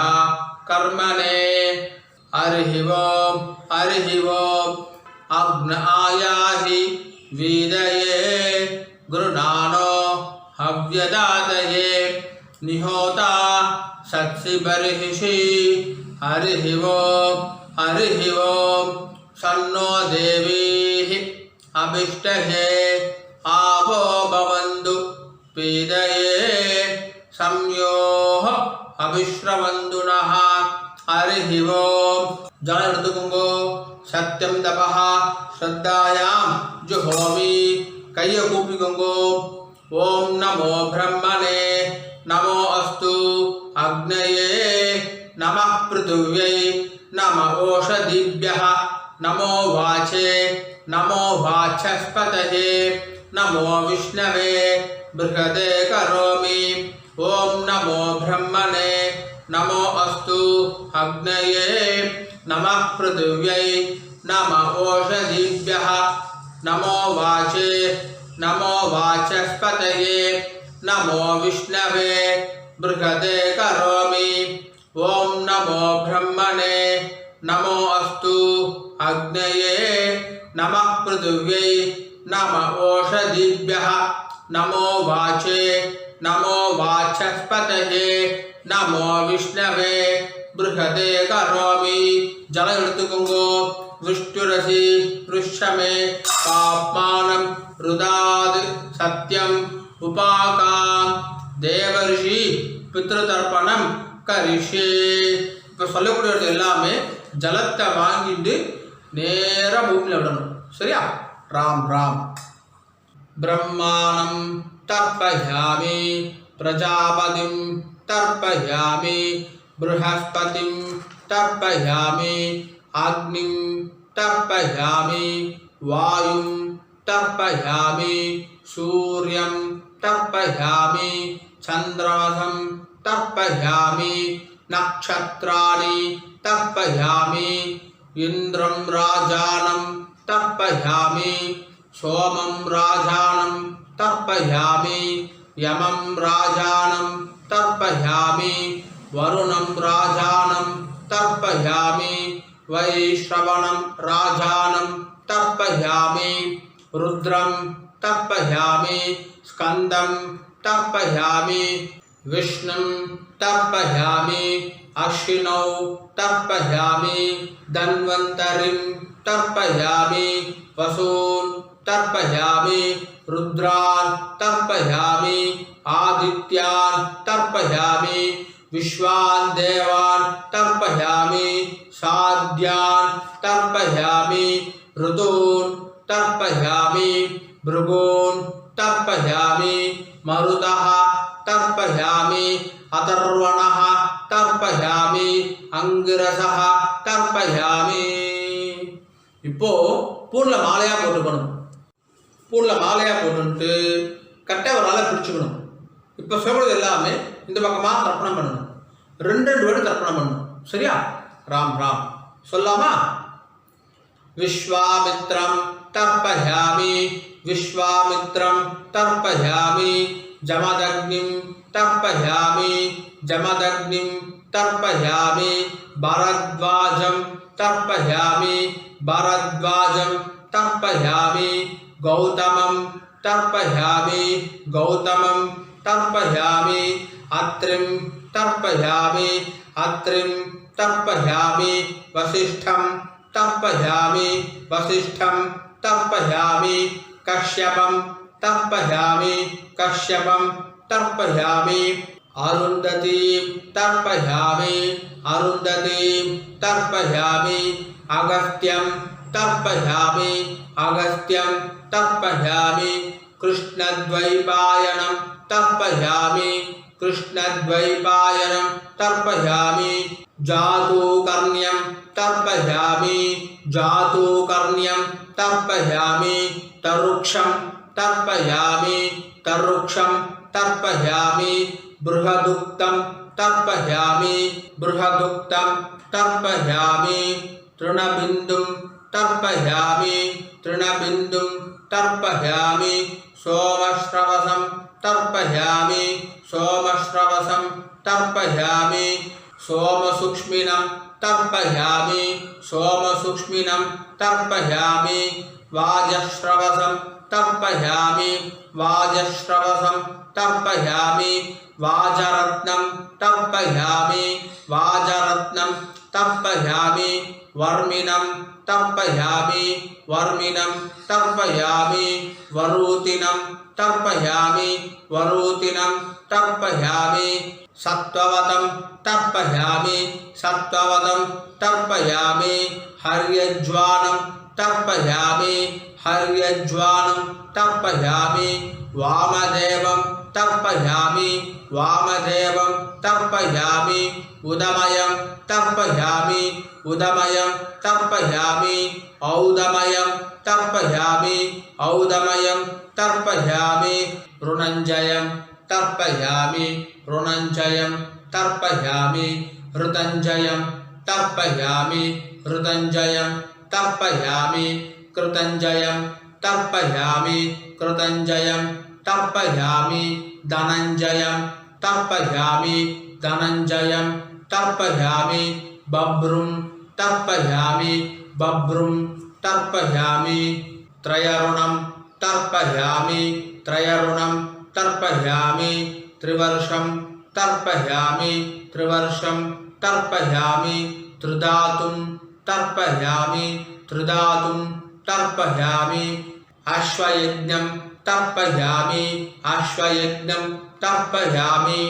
A: कर्मणे. हरिः ओम्. हरिः ओम्. अग्न आयाहि वीदये गृणानो हव्यदातये निहोता सत्सि बर्हिषि. हरिः ओम्. हरिः ओम्. सन्नो देवीः अभिष्टहे आवो भवन्तु संयोः अविश्रवन्तुनः हरिः ओम् जल எடுத்துக்கோங்கோ சத்யம் தபஹ ஸ்ரத்தாயாம் ஜுஹோமி கையை கூப்பிக்கோங்கோ ஓம் நமோ பிரம்மணே நமோ அஸ்து அக்னயே நமः பிருதிவ்யை நம ஓஷதிभ्यः நமோ வாச்சே நமோ வாச்சஸ்பதயே நமோ விஷ்ணவே बृहदे करोमि ओम नमो ब्रह्मणे नमो अस्तु अग्नये नमः पृथिव्यै नमः ओषधीभ्यः नमो वाचे नमो वाचस्पतये नमो विष्णवे बृहदे करोमि ओम नमो ब्रह्मणे नमो अस्तु अग्नये नमः पृथिव्यै नमः ओषधीभ्यः नमो वाचे नमो वाचस्पतये नमो विष्णवे बृहदे करोमि जल எடுத்துக்கோங்கோ विष्णुरसि पृष्ठमे पाप्मानं रुदाद सत्यम उपाकाम देवर्षि पितृतर्पणம் கரிஷே இப்ப சொல்லக்கூடியது எல்லாமே ஜலத்தை வாங்கிட்டு நேரா பூமியில விடணும் சரியா ராம் ராம் ब्रह्माणं तर्पयामि प्रजापतिं तर्पयामि बृहस्पतिं तर्पयामि अग्निं तर्पयामि वायुं तर्पयामि सूर्यं तर्पयामि चन्द्रमसं तर्पयामि नक्षत्राणि तर्पयामि इन्द्रं राजानं तर्पयामि सोमं राजानं तर्पयामि यमं राजानं तर्पयामि वरुणं राजानं तर्पयामि वैश्रवणं राजानं तर्पयामि रुद्रं तर्पयामि स्कन्दं तर्पयामि विष्णुं तर्पयामि अश्विनौ तर्पयामि धन्वन्तरिं तर्पयामि वसून् तर्पयामि रुद्रान् तर्पयामि आदित्यान् तर्पयामि विश्वान् देवान् तर्पयामि साध्यान् तर्पयामि ऋतून् तर्पयामि भृगून् तर्पयामि मरुतः तर्पयामि अथर्वणः तर्पयामि अंगिरसः तर्पयामि இப்போ பூர்ல மாலையா போட்டுக்கணும் பூர்ல மாலையா போட்டுட்டு கட்டை ஒரு ஆளை பிடிச்சுக்கணும் இப்போ சொல்றது எல்லாமே இந்த பக்கமா தர்ப்பணம் பண்ணணும் ரெண்டு வாட்டி தர்ப்பணம் பண்ணணும் சரியா ராம் ராம் சொல்லாமா விஸ்வாமித்ரம் தர்ப்பயாமி விஸ்வாமித்ரம் தர்ப்பயாமி ஜமதக்னிம் தர்ப்பயாமி ஜமதக்னிம் தர்ப்பயாமி பரத்வாஜம் तर्पयामि भरद्वाजं तर्पयामि गौतमं तर्पयामि गौतमं तर्पयामि अत्रिं तर्पयामि अत्रिं तर्पयामि वसिष्ठं तर्पयामि वसिष्ठं तर्पयामि कश्यपं तर्पयामि कश्यपं तर्पयामि अरुन्धतीं तर्पयामि अरुन्धतीं तर्पयामि अगस्त्यं तर्पयामि अगस्त्यं तर्पयामि कृष्णद्वैपायनं तर्पयामि कृष्णद्वैपायनं तर्पयामि जातूकर्ण्यं तर्पयामि जातूकर्ण्यं तर्पयामि तरुक्षं तर्पयामि तरुक्षं तर्पयामि बृहदुक्तं तर्पयामि बृहदुक्तं तर्पयामि तृणबिन्दुं तर्पयामि तृणबिन्दुं तर्पयामि सोमश्रवसं तर्पयामि सोमश्रवसं तर्पयामि सोमसूक्ष्मिनं तर्पयामि सोमसूक्ष्मिनं तर्पयामि वाजश्रवसं तर्पयामि वाजश्रवसं तर्पयामि वाजरत्नं तर्पयामि वाजरत्नं तर्पयामि वर्मिणं तर्पयामि वर्मिणं तर्पयामि वरूतिनं तर्पयामि वरूतिनं तर्पयामि सत्त्ववतं तर्पयामि सत्त्ववतं तर्पयामि हर्यज्वानं तर्पयामि हर्यज्वानं तर्पयामि वामदेवं तर्पयामि वामदेवं तर्पयामि उदमयं तर्पयामि उदमयं तर्पयामि औदमयं तर्पयामि औदमयं तर्पयामि ऋणञ्जयं तर्पयामि ऋणञ्जयं तर्पयामि ऋतञ्जयं तर्पयामि ऋतञ्जयं तर्पयामि कृतञ्जयं तर्पयामि कृतञ्जयं तर्पयामि धनञ्जयं तर्पयामि धनञ्जयं तर्पयामि बभ्रुं तर्पयामि बभ्रुं तर्पयामि त्रयरुणं तर्पयामि त्रयरुणं तर्पयामि त्रिवर्षं तर्पयामि त्रिवर्षं तर्पयामि त्रिधातुं तर्पयामि त्रिधातुं तर्पयामि अश्वयज्ञं तर्पयामि अश्वयज्ञं तर्पयामि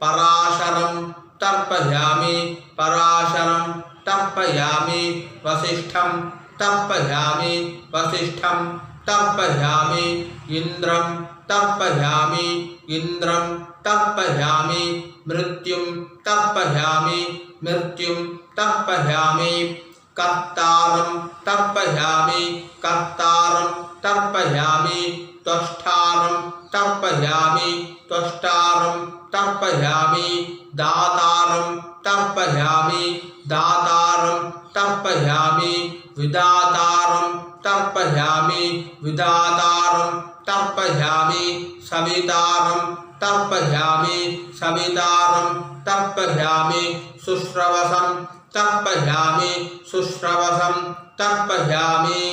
A: पराशरं तर्पयामि पराशरं तर्पयामि वसिष्ठं तर्पयामि वसिष्ठं तर्पयामि इन्द्रं तर्पयामि इन्द्रं तर्पयामि मृत्युं तर्पयामि मृत्युं तर्पयामि कर्तारं तर्पयामि कर्तारं तर्पयामि त्वष्टारं तर्पयामि त्वष्टारं तर्पयामि दातारं तर्पयामि दातारं तर्पयामि विदातारं तर्पयामि विदातारं तर्पयामि सवितारं तर्पयामि सवितारं तर्पयामि शुश्रवसं तर्पयामि शुश्रवसं तर्पयामि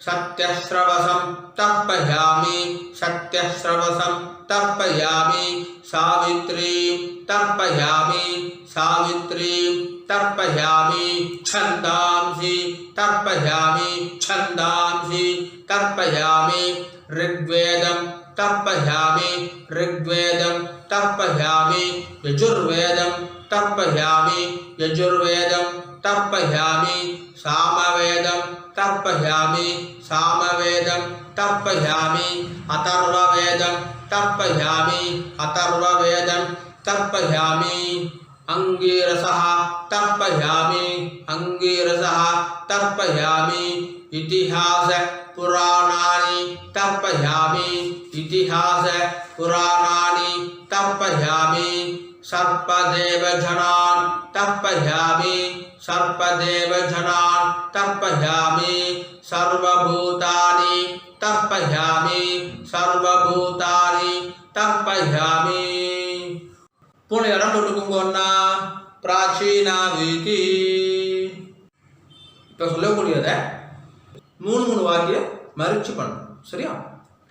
A: सत्यश्रवसं तर्पयामि सत्यश्रवसं तर्पयामि सावित्रीं तर्पयामि सावित्रीं तर्पयामि छन्दांसि तर्पयामि छन्दांसि तर्पयामि ऋग्वेदं तर्पयामि ऋग्वेदं तर्पयामि यजुर्वेदं तर्पयामि यजुर्वेदं तर्पयामि सामवेदं तर्पयामि सामवेदं तर्पयामि अथर्ववेदं तर्पयामि अथर्ववेदं तर्पयामि अंगीरसः तर्पयामि अंगीरसः तर्पयामि इतिहास पुराणानि तर्पयामि इतिहास पुराणानि तर्पयामि सर्पदेवजनान् तर्पयामि सर्पदेवजनान् तर्पयामि सर्वभूतानि तर्पयामि सर्वभूतानि तर्पयामि போன இடம் போட்டுக்கோங்கன்னா பிராச்சீனா வீதி. இப்போ சொல்லக்கூடியதை மூணு வாக்கியம் மறிச்சு பண்ணணும். சரியா?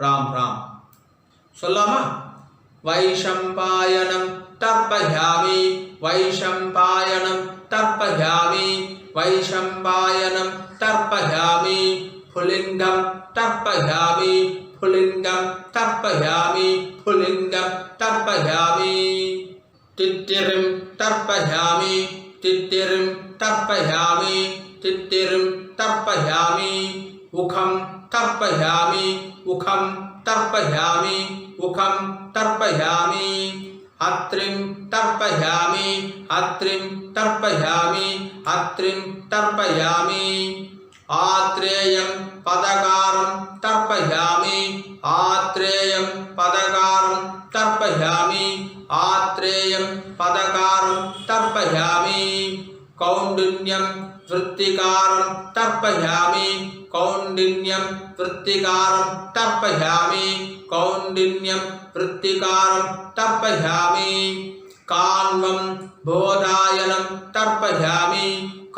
A: ராம் ராம் சொல்லாமா? வைஷம்பாயனம் தர்ப்பயாமி வைஷம்பாயனம் தர்ப்பயாமி வைஷம்பாயனம் தர்ப்பயாமி புலிங்கம் தர்ப்பயாமி புலிங்கம் தர்ப்பயாமி புலிங்கம் தர்ப்பயாமி तित्तिरिं तर्पयामि तित्तिरिं तर्पयामि तित्तिरिं तर्पयामि उखं तर्पयामि उखं तर्पयामि उखं तर्पयामि अत्रिं तर्पयामि अत्रिं तर्पयामि अत्रिं तर्पयामि आत्रेयं पदकारं तर्पयामि आत्रेयं पदकारं तर्पयामि आत्रेयं पदकारं तर्पयामि कौण्डिन्यं वृत्तिकारं तर्पयामि कौण्डिन्यं वृत्तिकारं तर्पयामि कौण्डिन्यं वृत्तिकारं तर्पयामि कान्वं बोधायनं तर्पयामि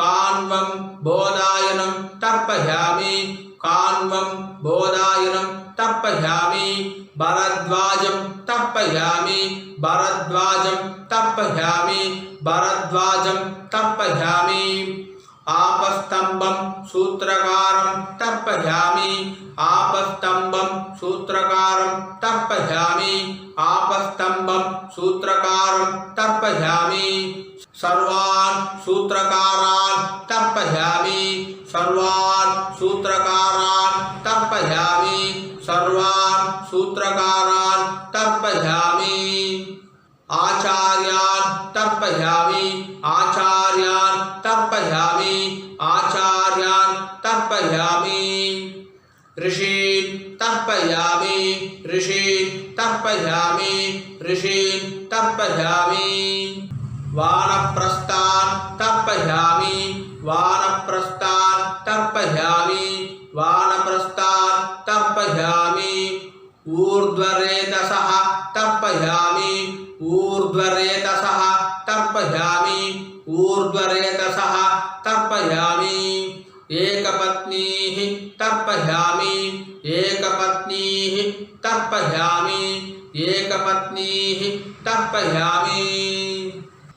A: कान्वं बोधायनं तर्पयामि कान्वं बोधायनं तर्पयामि भरद्वाजं तर्पयामि भरद्वाजं तर्पयामि भरद्वाजं तर्पयामि आपस्तंभं सूत्रकारं तर्पयामि आपस्तंभं सूत्रकारं तर्पयामि आपस्तंभं सूत्रकारं तर्पयामि सर्वान् सूत्रकारान् तर्पयामि सर्वान् सूत्रकारान् तर्पयामि सर्वान् सूत्रकारान् तर्पयामि आचार्यान् तर्पयामि आचार्यान् तर्पयामि आचार्यान् तर्पयामि ऋषीन् तर्पयामि ऋषीन् तर्पयामि ऋषीन् तर्पयामि वानप्रस्थान् तर्पयामि वानप्रस्थान् तर्पयामि वानप्रस्थान् तर्पयामि ऊर्ध्वरेतसः तर्पयामि ऊर्ध्वरेतसः तर्पयामि ऊर्ध्वरेतसः तर्पयामि एकपत्नीः तर्पयामि एकपत्नीः तर्पयामि एकपत्नीः तर्पयामि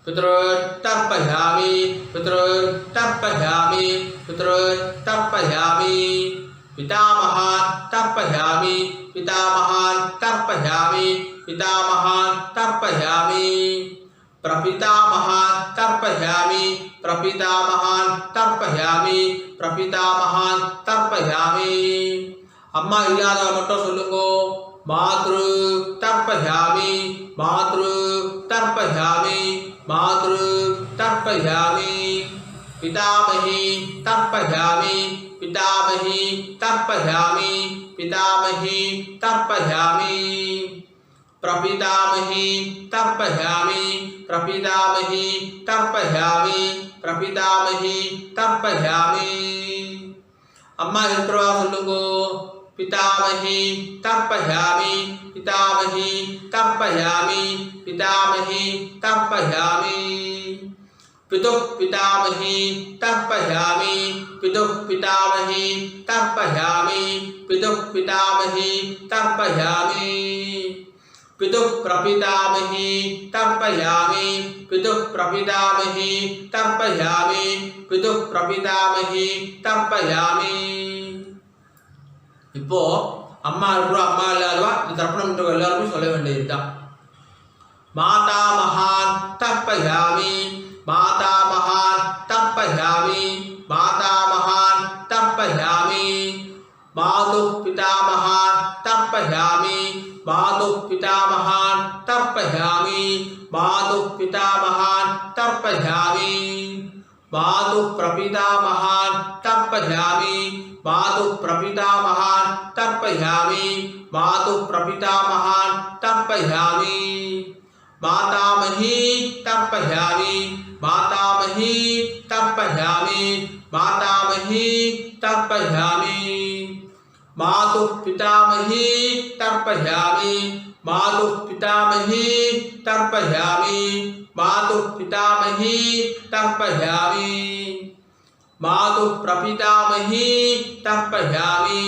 A: पितृतर्पयामि पितृतर्पयामि पितृतर्पयामि पितामहान् तर्पयामि पितामहान् तर्पयामि पितामहान् तर्पयामि प्रपितामहान् तर्पयामि प्रपितामहान् तर्पयामि प्रपितामहान् तर्पयामि अम्मा इल्लादव मट्टुम सोल्लुंगो मातृ तर्पयामि मातृ तर्पयामि मातृ तर्पयामि पितामही तर्पयामि पितामही तर्पयामि पितामही तर्पयामि प्रपितामही तर्पयामि प्रपितामही तर्पयामि प्रपितामही तर्पयामि अम्मा इल्त्रवा सोल्लुंगो पितामही तर्पयामि पितामही तर्पयामि पितामही तर्पयामि पितुः पितामही तर्पयामि पितुः पितामही तर्पयामि पितुः पितामही तर्पयामि पितुः प्रपितामही तर्पयामि पितुः प्रपितामही तर्पयामि पितुः प्रपितामही तर्पयामि இப்போ அம்மா இருக்கிறோம் அம்மா இல்லாதவா இந்த தர்ப்பணம் எல்லாருமே சொல்ல வேண்டியதுதான் मातामहान् तर्पयामि मातामहान् तर्पयामि मातामहान् तर्पयामि मातुः पितामहान् तर्पयामि मातुः पितामहान् तर्पयामि मातुः पितामहान् तर्पयामि मातुः प्रपितामहान् तर्पयामि मातुः प्रपितामहान् तर्पयामि मातुः प्रपितामहान् तर्पयामि मातामही तर्पयामि मातामही तर्पयामि मातामही तर्पयामि मातुः पितामही तर्पयामि मातुः पितामही तर्पयामि मातुः पितामही तर्पयामि मातुः प्रपितामही तर्पयामि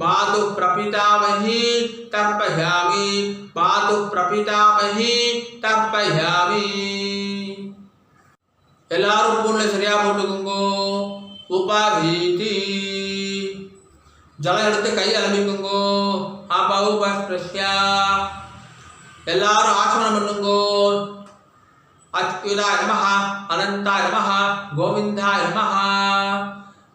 A: मातुः प्रपितामही तर्पयामि मातुः प्रपितामही तर्पयामि எல்லாரும் பூன்ல சரியா போட்டுக்குங்கோ உபாதீதி ஜலம் எடுத்து கை அலம்பிக்குங்கோ அபௌபஸ்ப்ரஸ்யா எல்லாரும் ஆசனம் பண்ணுங்கோ अच्युताय नमः अनंताय नमः गोविंदाय नमः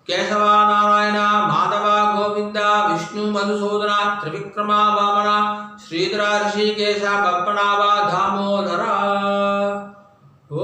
A: केशव नारायण माधव गोविंद विष्णु मधुसूदन त्रिविक्रमा वामन श्रीधर ऋषिकेश बप्पनाव दामोदर। ओ